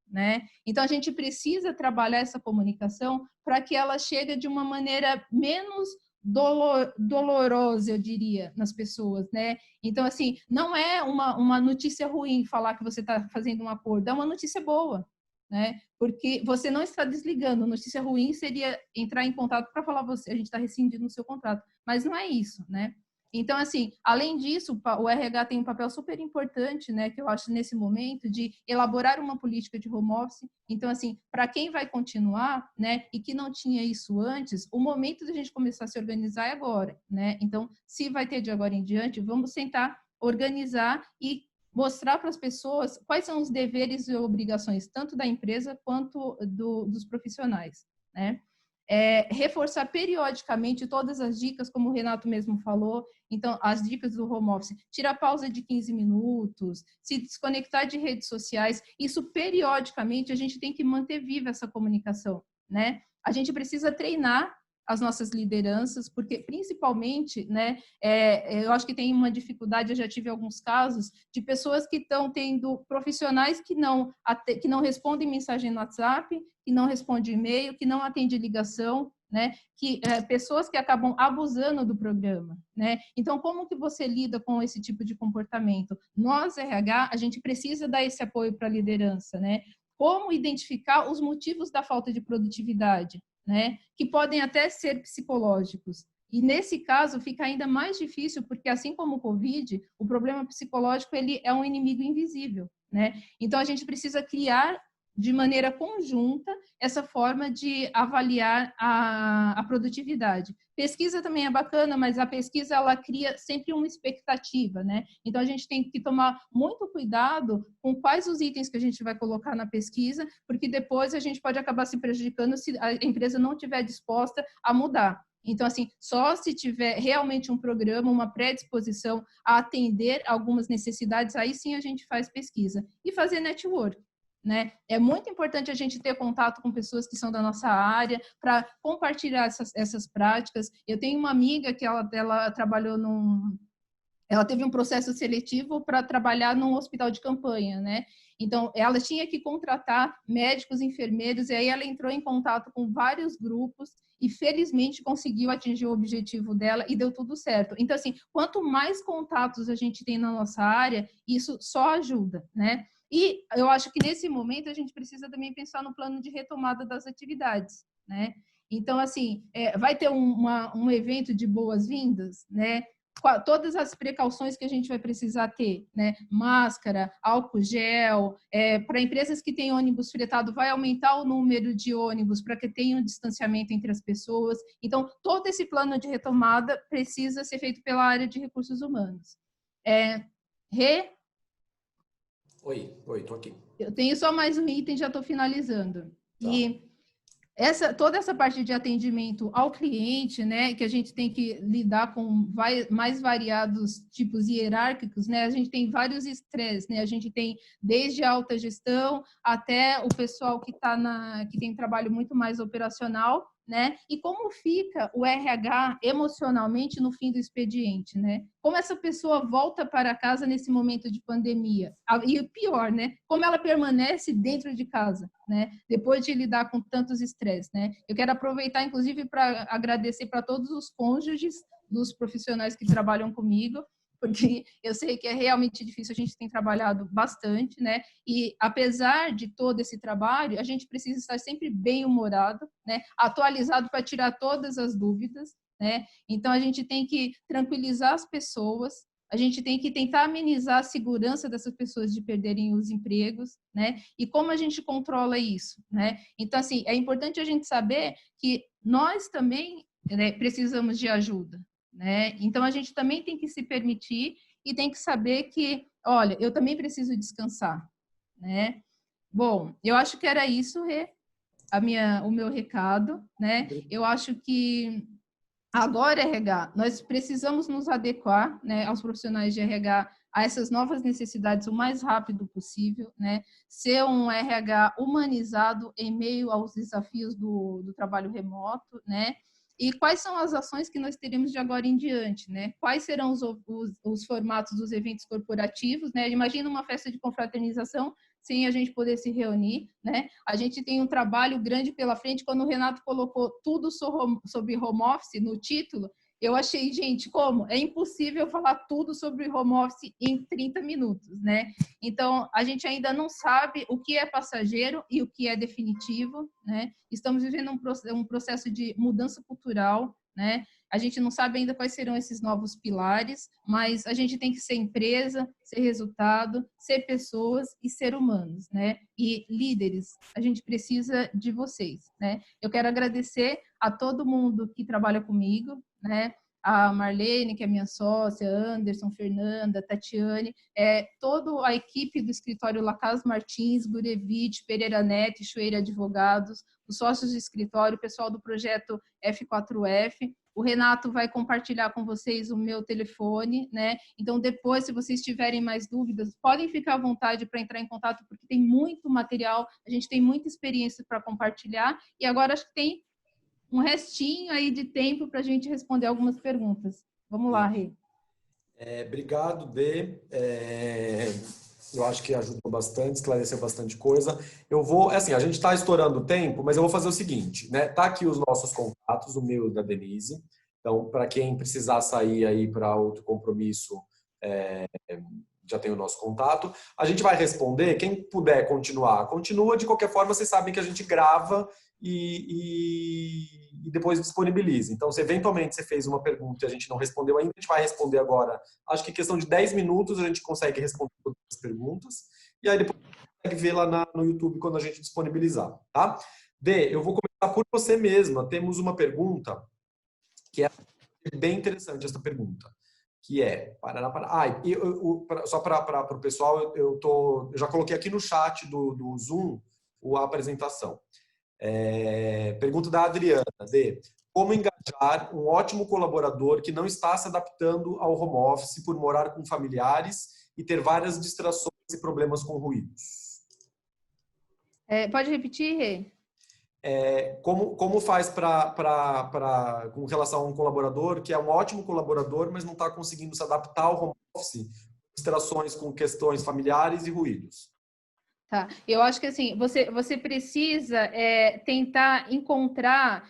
né? Então, a gente precisa trabalhar essa comunicação para que ela chegue de uma maneira menos dolorosa, eu diria, nas pessoas, né? Então, assim, não é uma notícia ruim falar que você está fazendo um acordo, é uma notícia boa, né? Porque você não está desligando. Notícia ruim seria entrar em contato para falar a gente está rescindindo o seu contrato, mas não é isso, né? Então, assim, além disso, o RH tem um papel super importante, né, que eu acho nesse momento, de elaborar uma política de home office. Então, assim, para quem vai continuar, né, e que não tinha isso antes, o momento da gente começar a se organizar é agora, né? Então, se vai ter de agora em diante, vamos tentar organizar e mostrar para as pessoas quais são os deveres e obrigações, tanto da empresa quanto dos profissionais, né? Reforçar periodicamente todas as dicas, como o Renato mesmo falou. Então, as dicas do home office, tirar pausa de 15 minutos, se desconectar de redes sociais, isso periodicamente a gente tem que manter viva essa comunicação, né? A gente precisa treinar as nossas lideranças, porque principalmente, né, eu acho que tem uma dificuldade, eu já tive alguns casos de pessoas que estão tendo profissionais que não respondem mensagem no WhatsApp, que não respondem e-mail, que não atendem ligação, né, pessoas que acabam abusando do programa, né? Então, como que você lida com esse tipo de comportamento? Nós, RH, a gente precisa dar esse apoio para a liderança, né? Como identificar os motivos da falta de produtividade, né? Que podem até ser psicológicos. E nesse caso fica ainda mais difícil, porque assim como o Covid, o problema psicológico ele é um inimigo invisível, né? Então a gente precisa criar de maneira conjunta essa forma de avaliar a produtividade. Pesquisa também é bacana, mas a pesquisa ela cria sempre uma expectativa, né? Então a gente tem que tomar muito cuidado com quais os itens que a gente vai colocar na pesquisa, porque depois a gente pode acabar se prejudicando se a empresa não estiver disposta a mudar. Então, assim, só se tiver realmente um programa, uma predisposição a atender algumas necessidades, aí sim a gente faz pesquisa. E fazer network. Né? É muito importante a gente ter contato com pessoas que são da nossa área para compartilhar essas práticas. Eu tenho uma amiga que ela trabalhou ela teve um processo seletivo para trabalhar num hospital de campanha, né? Então, ela tinha que contratar médicos, enfermeiros, e aí ela entrou em contato com vários grupos e, felizmente, conseguiu atingir o objetivo dela e deu tudo certo. Então, assim, quanto mais contatos a gente tem na nossa área, isso só ajuda, né? E eu acho que, nesse momento, a gente precisa também pensar no plano de retomada das atividades, né? Então, assim, vai ter um evento de boas-vindas, né? Todas as precauções que a gente vai precisar ter, né? Máscara, álcool gel, para empresas que têm ônibus fretado, vai aumentar o número de ônibus para que tenha um distanciamento entre as pessoas. Então, todo esse plano de retomada precisa ser feito pela área de recursos humanos. Rê? Oi, tô aqui. Eu tenho só mais um item, já estou finalizando. Tá. E toda essa parte de atendimento ao cliente, né, que a gente tem que lidar com mais variados tipos hierárquicos, né, a gente tem vários estresses, né, a gente tem desde a alta gestão até o pessoal que tem um trabalho muito mais operacional, né, e como fica o RH emocionalmente no fim do expediente, né, como essa pessoa volta para casa nesse momento de pandemia, e o pior, né, como ela permanece dentro de casa, né, depois de lidar com tantos estresses, né. Eu quero aproveitar, inclusive, para agradecer para todos os cônjuges dos profissionais que trabalham comigo, porque eu sei que é realmente difícil, a gente tem trabalhado bastante, né? E apesar de todo esse trabalho, a gente precisa estar sempre bem-humorado, né? Atualizado para tirar todas as dúvidas, né? Então a gente tem que tranquilizar as pessoas, a gente tem que tentar amenizar a segurança dessas pessoas de perderem os empregos, né? E como a gente controla isso, né? Então, assim, é importante a gente saber que nós também, né, precisamos de ajuda, né? Então, a gente também tem que se permitir e tem que saber que, olha, eu também preciso descansar, né? Bom, eu acho que era isso, Rê, o meu recado, né? Eu acho que agora, RH, nós precisamos nos adequar, né, aos profissionais de RH a essas novas necessidades o mais rápido possível, né? Ser um RH humanizado em meio aos desafios do trabalho remoto, né? E quais são as ações que nós teremos de agora em diante, né? Quais serão os formatos dos eventos corporativos, né? Imagina uma festa de confraternização sem a gente poder se reunir, né? A gente tem um trabalho grande pela frente. Quando o Renato colocou tudo sobre home office no título, eu achei, gente, como? É impossível falar tudo sobre home office em 30 minutos, né? Então, a gente ainda não sabe o que é passageiro e o que é definitivo, né? Estamos vivendo um processo de mudança cultural, né? A gente não sabe ainda quais serão esses novos pilares, mas a gente tem que ser empresa, ser resultado, ser pessoas e ser humanos, né? E líderes, a gente precisa de vocês, né? Eu quero agradecer a todo mundo que trabalha comigo, né? A Marlene, que é minha sócia, Anderson, Fernanda, Tatiane, toda a equipe do escritório Lacaz Martins, Gurevich, Pereira Neto, Chueira Advogados, os sócios do escritório, o pessoal do projeto F4F. O Renato vai compartilhar com vocês o meu telefone, né? Então, depois, se vocês tiverem mais dúvidas, podem ficar à vontade para entrar em contato, porque tem muito material, a gente tem muita experiência para compartilhar, e agora acho que tem um restinho aí de tempo para a gente responder algumas perguntas. Vamos lá, Rê. Obrigado, Dê. Eu acho que ajudou bastante, esclareceu bastante coisa. Eu vou, assim, a gente está estourando o tempo, mas eu vou fazer o seguinte, né? Tá aqui os nossos contatos, o meu e o da Denise. Então, para quem precisar sair aí para outro compromisso, já tem o nosso contato. A gente vai responder, quem puder continuar, continua. De qualquer forma, vocês sabem que a gente grava e depois disponibiliza. Então, se eventualmente você fez uma pergunta e a gente não respondeu ainda, a gente vai responder agora. Acho que em questão de 10 minutos a gente consegue responder todas as perguntas. E aí depois a gente consegue ver lá no YouTube quando a gente disponibilizar, tá? Dê, eu vou começar por você mesma. Temos uma pergunta que é bem interessante, essa pergunta. Que é... só para o pessoal, eu já coloquei aqui no chat do Zoom a apresentação. Pergunta da Adriana, como engajar um ótimo colaborador que não está se adaptando ao home office por morar com familiares e ter várias distrações e problemas com ruídos? Pode repetir, Rê? Como faz com relação a um colaborador que é um ótimo colaborador, mas não está conseguindo se adaptar ao home office, distrações com questões familiares e ruídos? Tá. Eu acho que assim, você precisa tentar encontrar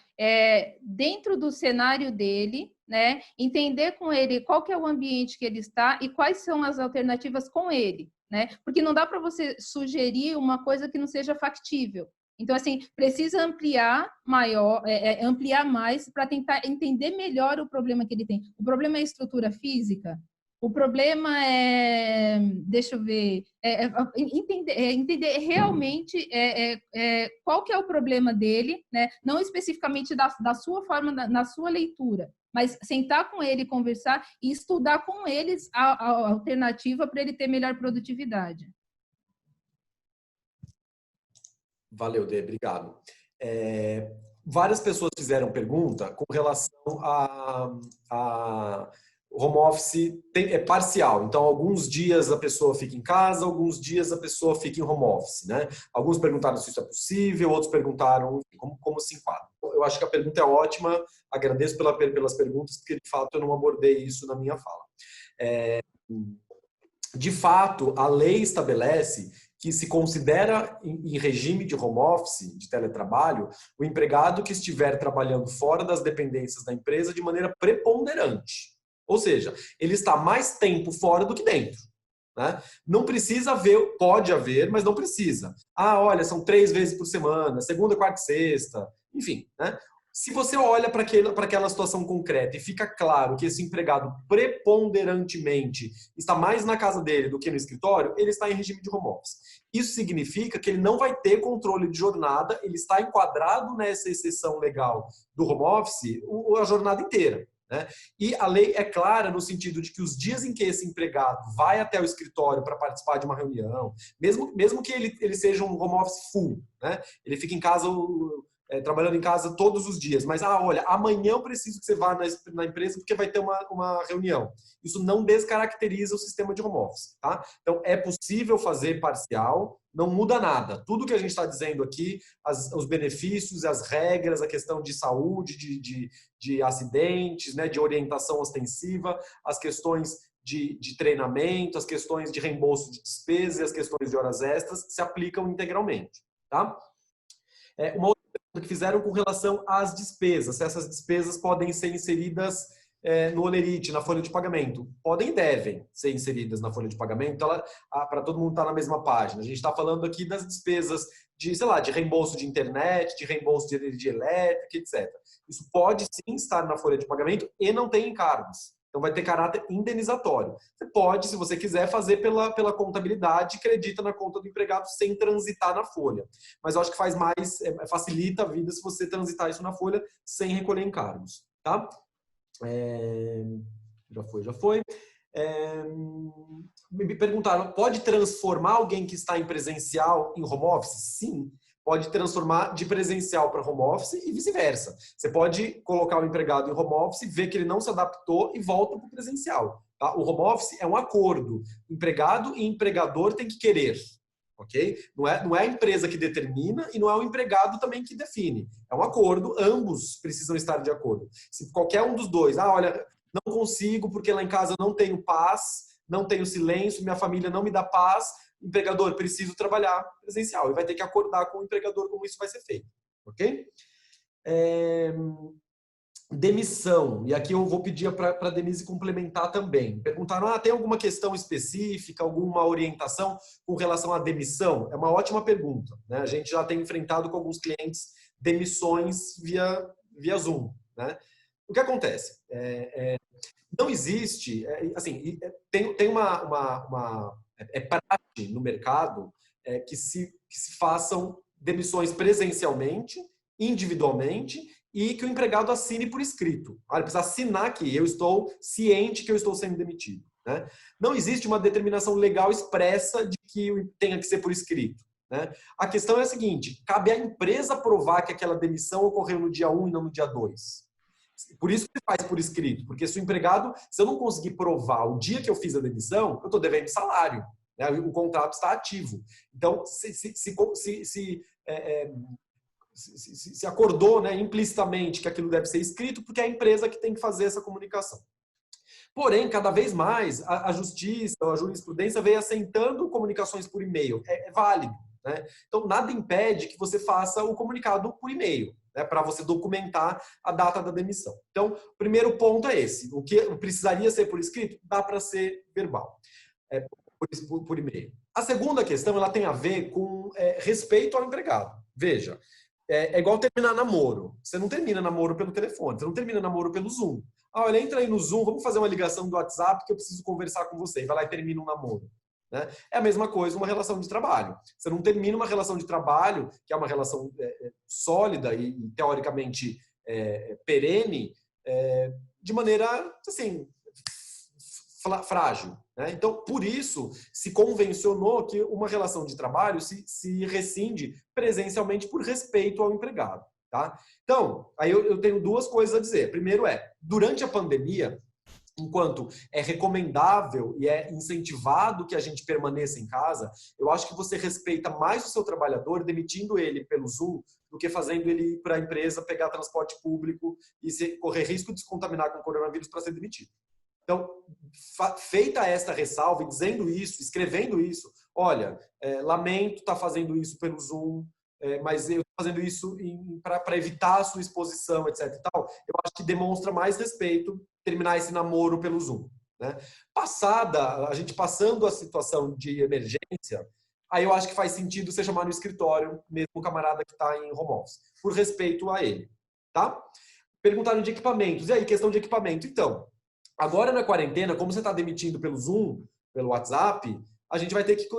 dentro do cenário dele, né? Entender com ele qual que é o ambiente que ele está e quais são as alternativas com ele, né? Porque não dá para você sugerir uma coisa que não seja factível. Então, assim, precisa ampliar mais para tentar entender melhor o problema que ele tem. O problema é a estrutura física? O problema deixa eu ver, entender realmente qual que é o problema dele, né? Não especificamente da sua forma, na sua leitura, mas sentar com ele, conversar e estudar com eles a alternativa para ele ter melhor produtividade. Valeu, Dê, obrigado. Várias pessoas fizeram pergunta com relação a home office é parcial. Então, alguns dias a pessoa fica em casa, alguns dias a pessoa fica em home office, né? Alguns perguntaram se isso é possível, outros perguntaram como se enquadra. Eu acho que a pergunta é ótima, agradeço pelas perguntas, porque de fato eu não abordei isso na minha fala. De fato, a lei estabelece que se considera em regime de home office, de teletrabalho, o empregado que estiver trabalhando fora das dependências da empresa de maneira preponderante. Ou seja, ele está mais tempo fora do que dentro. Né? Não precisa haver, pode haver, mas não precisa. Olha, são 3 vezes por semana, segunda, quarta e sexta, enfim. Né? Se você olha para aquela situação concreta e fica claro que esse empregado preponderantemente está mais na casa dele do que no escritório, ele está em regime de home office. Isso significa que ele não vai ter controle de jornada, ele está enquadrado nessa exceção legal do home office a jornada inteira. Né? E a lei é clara no sentido de que os dias em que esse empregado vai até o escritório para participar de uma reunião, mesmo que ele seja um home office full, né? Ele fica em casa, trabalhando em casa todos os dias, mas olha, amanhã eu preciso que você vá na empresa porque vai ter uma reunião. Isso não descaracteriza o sistema de home office. Tá? Então, é possível fazer parcial, não muda nada. Tudo que a gente está dizendo aqui, os benefícios, as regras, a questão de saúde, de acidentes, né, de orientação ostensiva, as questões de treinamento, as questões de reembolso de despesas e as questões de horas extras se aplicam integralmente. Tá? Uma outra pergunta que fizeram com relação às despesas, se essas despesas podem ser inseridas no Olerite, na folha de pagamento. Podem e devem ser inseridas na folha de pagamento, para todo mundo estar na mesma página. A gente está falando aqui das despesas de reembolso de internet, de reembolso de energia elétrica, etc. Isso pode sim estar na folha de pagamento e não tem encargos. Então vai ter caráter indenizatório. Você pode, se você quiser, fazer pela contabilidade, acredita na conta do empregado sem transitar na folha. Mas eu acho que facilita a vida se você transitar isso na folha sem recolher encargos. Tá? Já foi. Me perguntaram, pode transformar alguém que está em presencial em home office? Sim. Pode transformar de presencial para home office e vice-versa. Você pode colocar o empregado em home office, ver que ele não se adaptou e volta para o presencial. Tá? O home office é um acordo. Empregado e empregador têm que querer. Okay? Não é a empresa que determina e não é o empregado também que define. É um acordo, ambos precisam estar de acordo. Se qualquer um dos dois, olha, não consigo porque lá em casa eu não tenho paz, não tenho silêncio, minha família não me dá paz, empregador, preciso trabalhar presencial. E vai ter que acordar com o empregador como isso vai ser feito. Ok? Demissão. E aqui eu vou pedir para a Denise complementar também. Perguntaram, tem alguma questão específica, alguma orientação com relação à demissão? É uma ótima pergunta. Né? A gente já tem enfrentado com alguns clientes demissões via Zoom. Né? O que acontece? Não existe, tem uma prática no mercado que se façam demissões presencialmente, individualmente, e que o empregado assine por escrito. Ele precisa assinar que eu estou ciente que eu estou sendo demitido. Né? Não existe uma determinação legal expressa de que tenha que ser por escrito. Né? A questão é a seguinte, cabe à empresa provar que aquela demissão ocorreu no dia 1 e não no dia 2. Por isso que faz por escrito, porque se o empregado, se eu não conseguir provar o dia que eu fiz a demissão, eu estou devendo salário, né? O contrato está ativo. Então, se acordou, né, implicitamente que aquilo deve ser escrito, porque é a empresa que tem que fazer essa comunicação. Porém, cada vez mais, a justiça, a jurisprudência vem assentando comunicações por e-mail. É válido. né? Então, nada impede que você faça o comunicado por e-mail, né, para você documentar a data da demissão. Então, o primeiro ponto é esse. O que precisaria ser por escrito, dá para ser verbal, por e-mail. A segunda questão, ela tem a ver com respeito ao empregado. Veja, é igual terminar namoro. Você não termina namoro pelo telefone, você não termina namoro pelo Zoom. Olha, entra aí no Zoom, vamos fazer uma ligação do WhatsApp que eu preciso conversar com você. E vai lá e termina um namoro. Né? É a mesma coisa uma relação de trabalho. Você não termina uma relação de trabalho, que é uma relação sólida e teoricamente perene, de maneira, assim, frágil. Né? Então, por isso, se convencionou que uma relação de trabalho se rescinde presencialmente por respeito ao empregado. Tá? Então, aí eu tenho duas coisas a dizer. Primeiro durante a pandemia, enquanto é recomendável e é incentivado que a gente permaneça em casa, eu acho que você respeita mais o seu trabalhador demitindo ele pelo Zoom do que fazendo ele ir para a empresa, pegar transporte público e correr risco de se contaminar com o coronavírus para ser demitido. Então, feita esta ressalva e dizendo isso, escrevendo isso, olha, lamento estar fazendo isso pelo Zoom, mas eu estou fazendo isso para evitar a sua exposição, etc. E tal, eu acho que demonstra mais respeito terminar esse namoro pelo Zoom. Né? A gente passando a situação de emergência, aí eu acho que faz sentido você chamar no escritório, mesmo o camarada que está em home office, por respeito a ele. Tá? Perguntaram de equipamentos. E aí, questão de equipamento. Então, agora na quarentena, como você está demitindo pelo Zoom, pelo WhatsApp, a gente vai ter que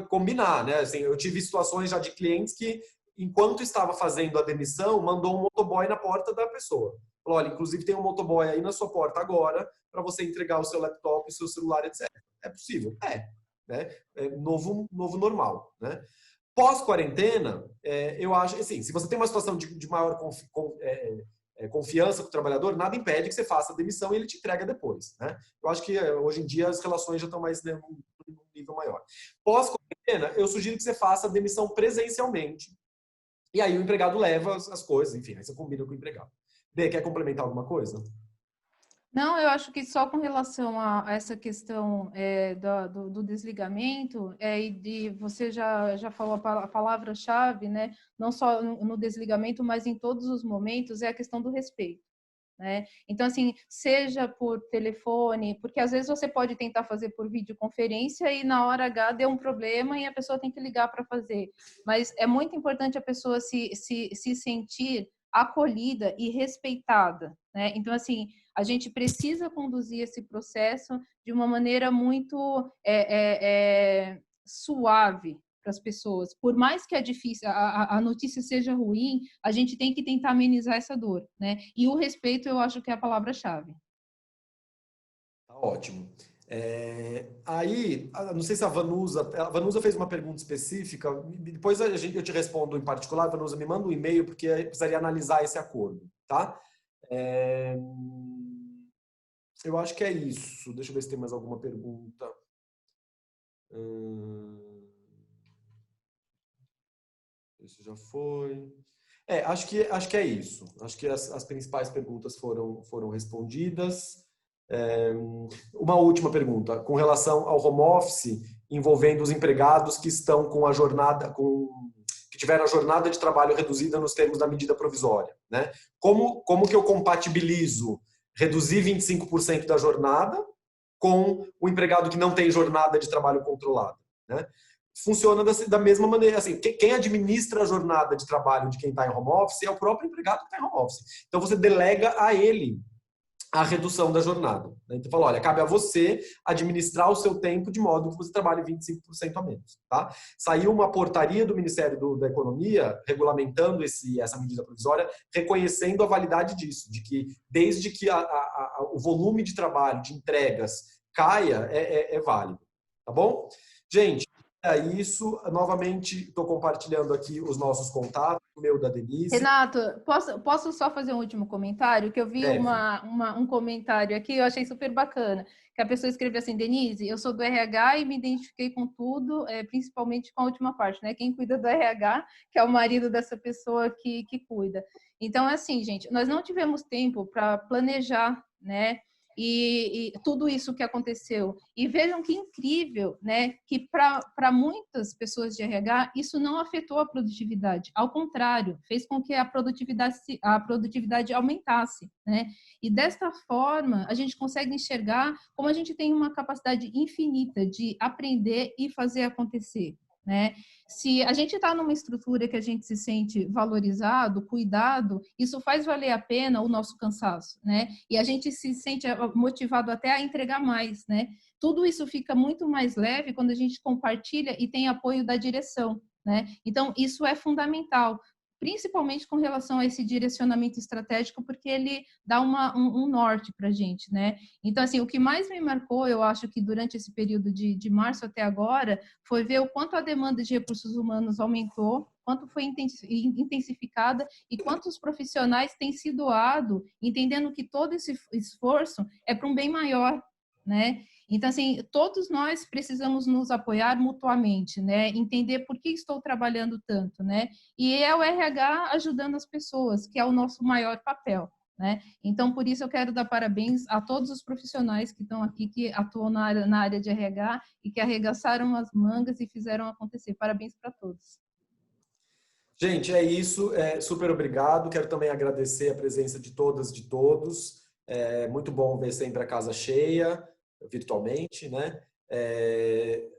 combinar, né? Assim, eu tive situações já de clientes que, enquanto estava fazendo a demissão, mandou um motoboy na porta da pessoa. Falou, olha, inclusive tem um motoboy aí na sua porta agora para você entregar o seu laptop, o seu celular, etc. É possível? Né? Novo normal, né? Pós-quarentena, eu acho, assim, se você tem uma situação de maior confiança com o trabalhador, nada impede que você faça a demissão e ele te entrega depois. Né? Eu acho que hoje em dia as relações já estão mais num nível maior. Pós-quarentena, eu sugiro que você faça a demissão presencialmente. E aí o empregado leva as coisas, enfim, aí você combina com o empregado. Bê, quer complementar alguma coisa? Não, eu acho que só com relação a essa questão do desligamento, e você já falou a palavra-chave, né? Não só no desligamento, mas em todos os momentos, é a questão do respeito. Né? Então, assim, seja por telefone, porque às vezes você pode tentar fazer por videoconferência e na hora H deu um problema e a pessoa tem que ligar para fazer. Mas é muito importante a pessoa se sentir acolhida e respeitada. Né? Então, assim, a gente precisa conduzir esse processo de uma maneira muito suave para as pessoas. Por mais que a notícia seja ruim, a gente tem que tentar amenizar essa dor, né? E o respeito, eu acho que é a palavra-chave. Tá ótimo. Aí, não sei se a Vanusa fez uma pergunta específica, depois eu te respondo em particular, Vanusa, me manda um e-mail, porque eu precisaria analisar esse acordo, tá? Eu acho que é isso. Deixa eu ver se tem mais alguma pergunta. Isso já foi. Acho que é isso. Acho que as principais perguntas foram respondidas. Uma última pergunta, com relação ao home office, envolvendo os empregados que estão com a jornada, que tiveram a jornada de trabalho reduzida nos termos da medida provisória. Né? Como que eu compatibilizo reduzir 25% da jornada com o empregado que não tem jornada de trabalho controlada? Né? Funciona da mesma maneira. Assim, quem administra a jornada de trabalho de quem está em home office é o próprio empregado que está em home office. Então, você delega a ele a redução da jornada. Então, fala, olha, cabe a você administrar o seu tempo de modo que você trabalhe 25% a menos. Tá? Saiu uma portaria do Ministério da Economia regulamentando essa medida provisória, reconhecendo a validade disso, de que desde que o volume de trabalho, de entregas, caia, é válido. Tá bom? Gente, é isso. Novamente, estou compartilhando aqui os nossos contatos, o meu da Denise. Renato, posso só fazer um último comentário? Que eu vi um comentário aqui, eu achei super bacana, que a pessoa escreveu assim, Denise, eu sou do RH e me identifiquei com tudo, principalmente com a última parte, né? Quem cuida do RH, que é o marido dessa pessoa que cuida. Então, assim, gente, nós não tivemos tempo para planejar, né? e tudo isso que aconteceu. E vejam que incrível, né? Que para muitas pessoas de RH, isso não afetou a produtividade. Ao contrário, fez com que a produtividade aumentasse, né? E desta forma, a gente consegue enxergar como a gente tem uma capacidade infinita de aprender e fazer acontecer, né? Se a gente está numa estrutura que a gente se sente valorizado, cuidado, isso faz valer a pena o nosso cansaço, né? E a gente se sente motivado até a entregar mais, né? Tudo isso fica muito mais leve quando a gente compartilha e tem apoio da direção, né? Então, isso é fundamental, principalmente com relação a esse direcionamento estratégico, porque ele dá um norte para a gente, né? Então, assim, o que mais me marcou, eu acho que durante esse período de março até agora, foi ver o quanto a demanda de recursos humanos aumentou, quanto foi intensificada e quantos profissionais têm se doado, entendendo que todo esse esforço é para um bem maior, né? Então, assim, todos nós precisamos nos apoiar mutuamente, né? Entender por que estou trabalhando tanto, né? E é o RH ajudando as pessoas, que é o nosso maior papel, né? Então, por isso eu quero dar parabéns a todos os profissionais que estão aqui, que atuam na área de RH e que arregaçaram as mangas e fizeram acontecer. Parabéns para todos. Gente, é isso. Super obrigado. Quero também agradecer a presença de todas, de todos. É muito bom ver sempre a casa cheia, virtualmente, né?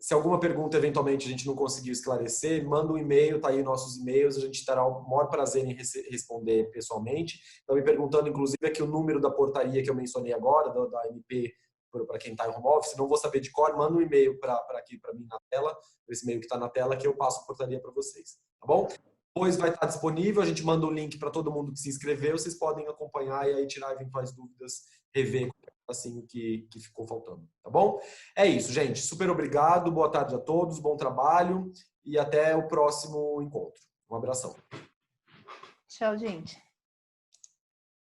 Se alguma pergunta eventualmente a gente não conseguiu esclarecer, manda um e-mail, tá aí nossos e-mails, a gente terá o maior prazer em responder pessoalmente. Estão me perguntando, inclusive, aqui o número da portaria que eu mencionei agora, da MP, para quem está em home office, não vou saber de cor, manda um e-mail para mim na tela, esse e-mail que está na tela, que eu passo a portaria para vocês, tá bom? Depois vai estar disponível, a gente manda o link para todo mundo que se inscreveu, vocês podem acompanhar e aí tirar eventuais dúvidas, rever assim o que ficou faltando, tá bom? É isso, gente. Super obrigado, boa tarde a todos, bom trabalho e até o próximo encontro. Um abração. Tchau, gente.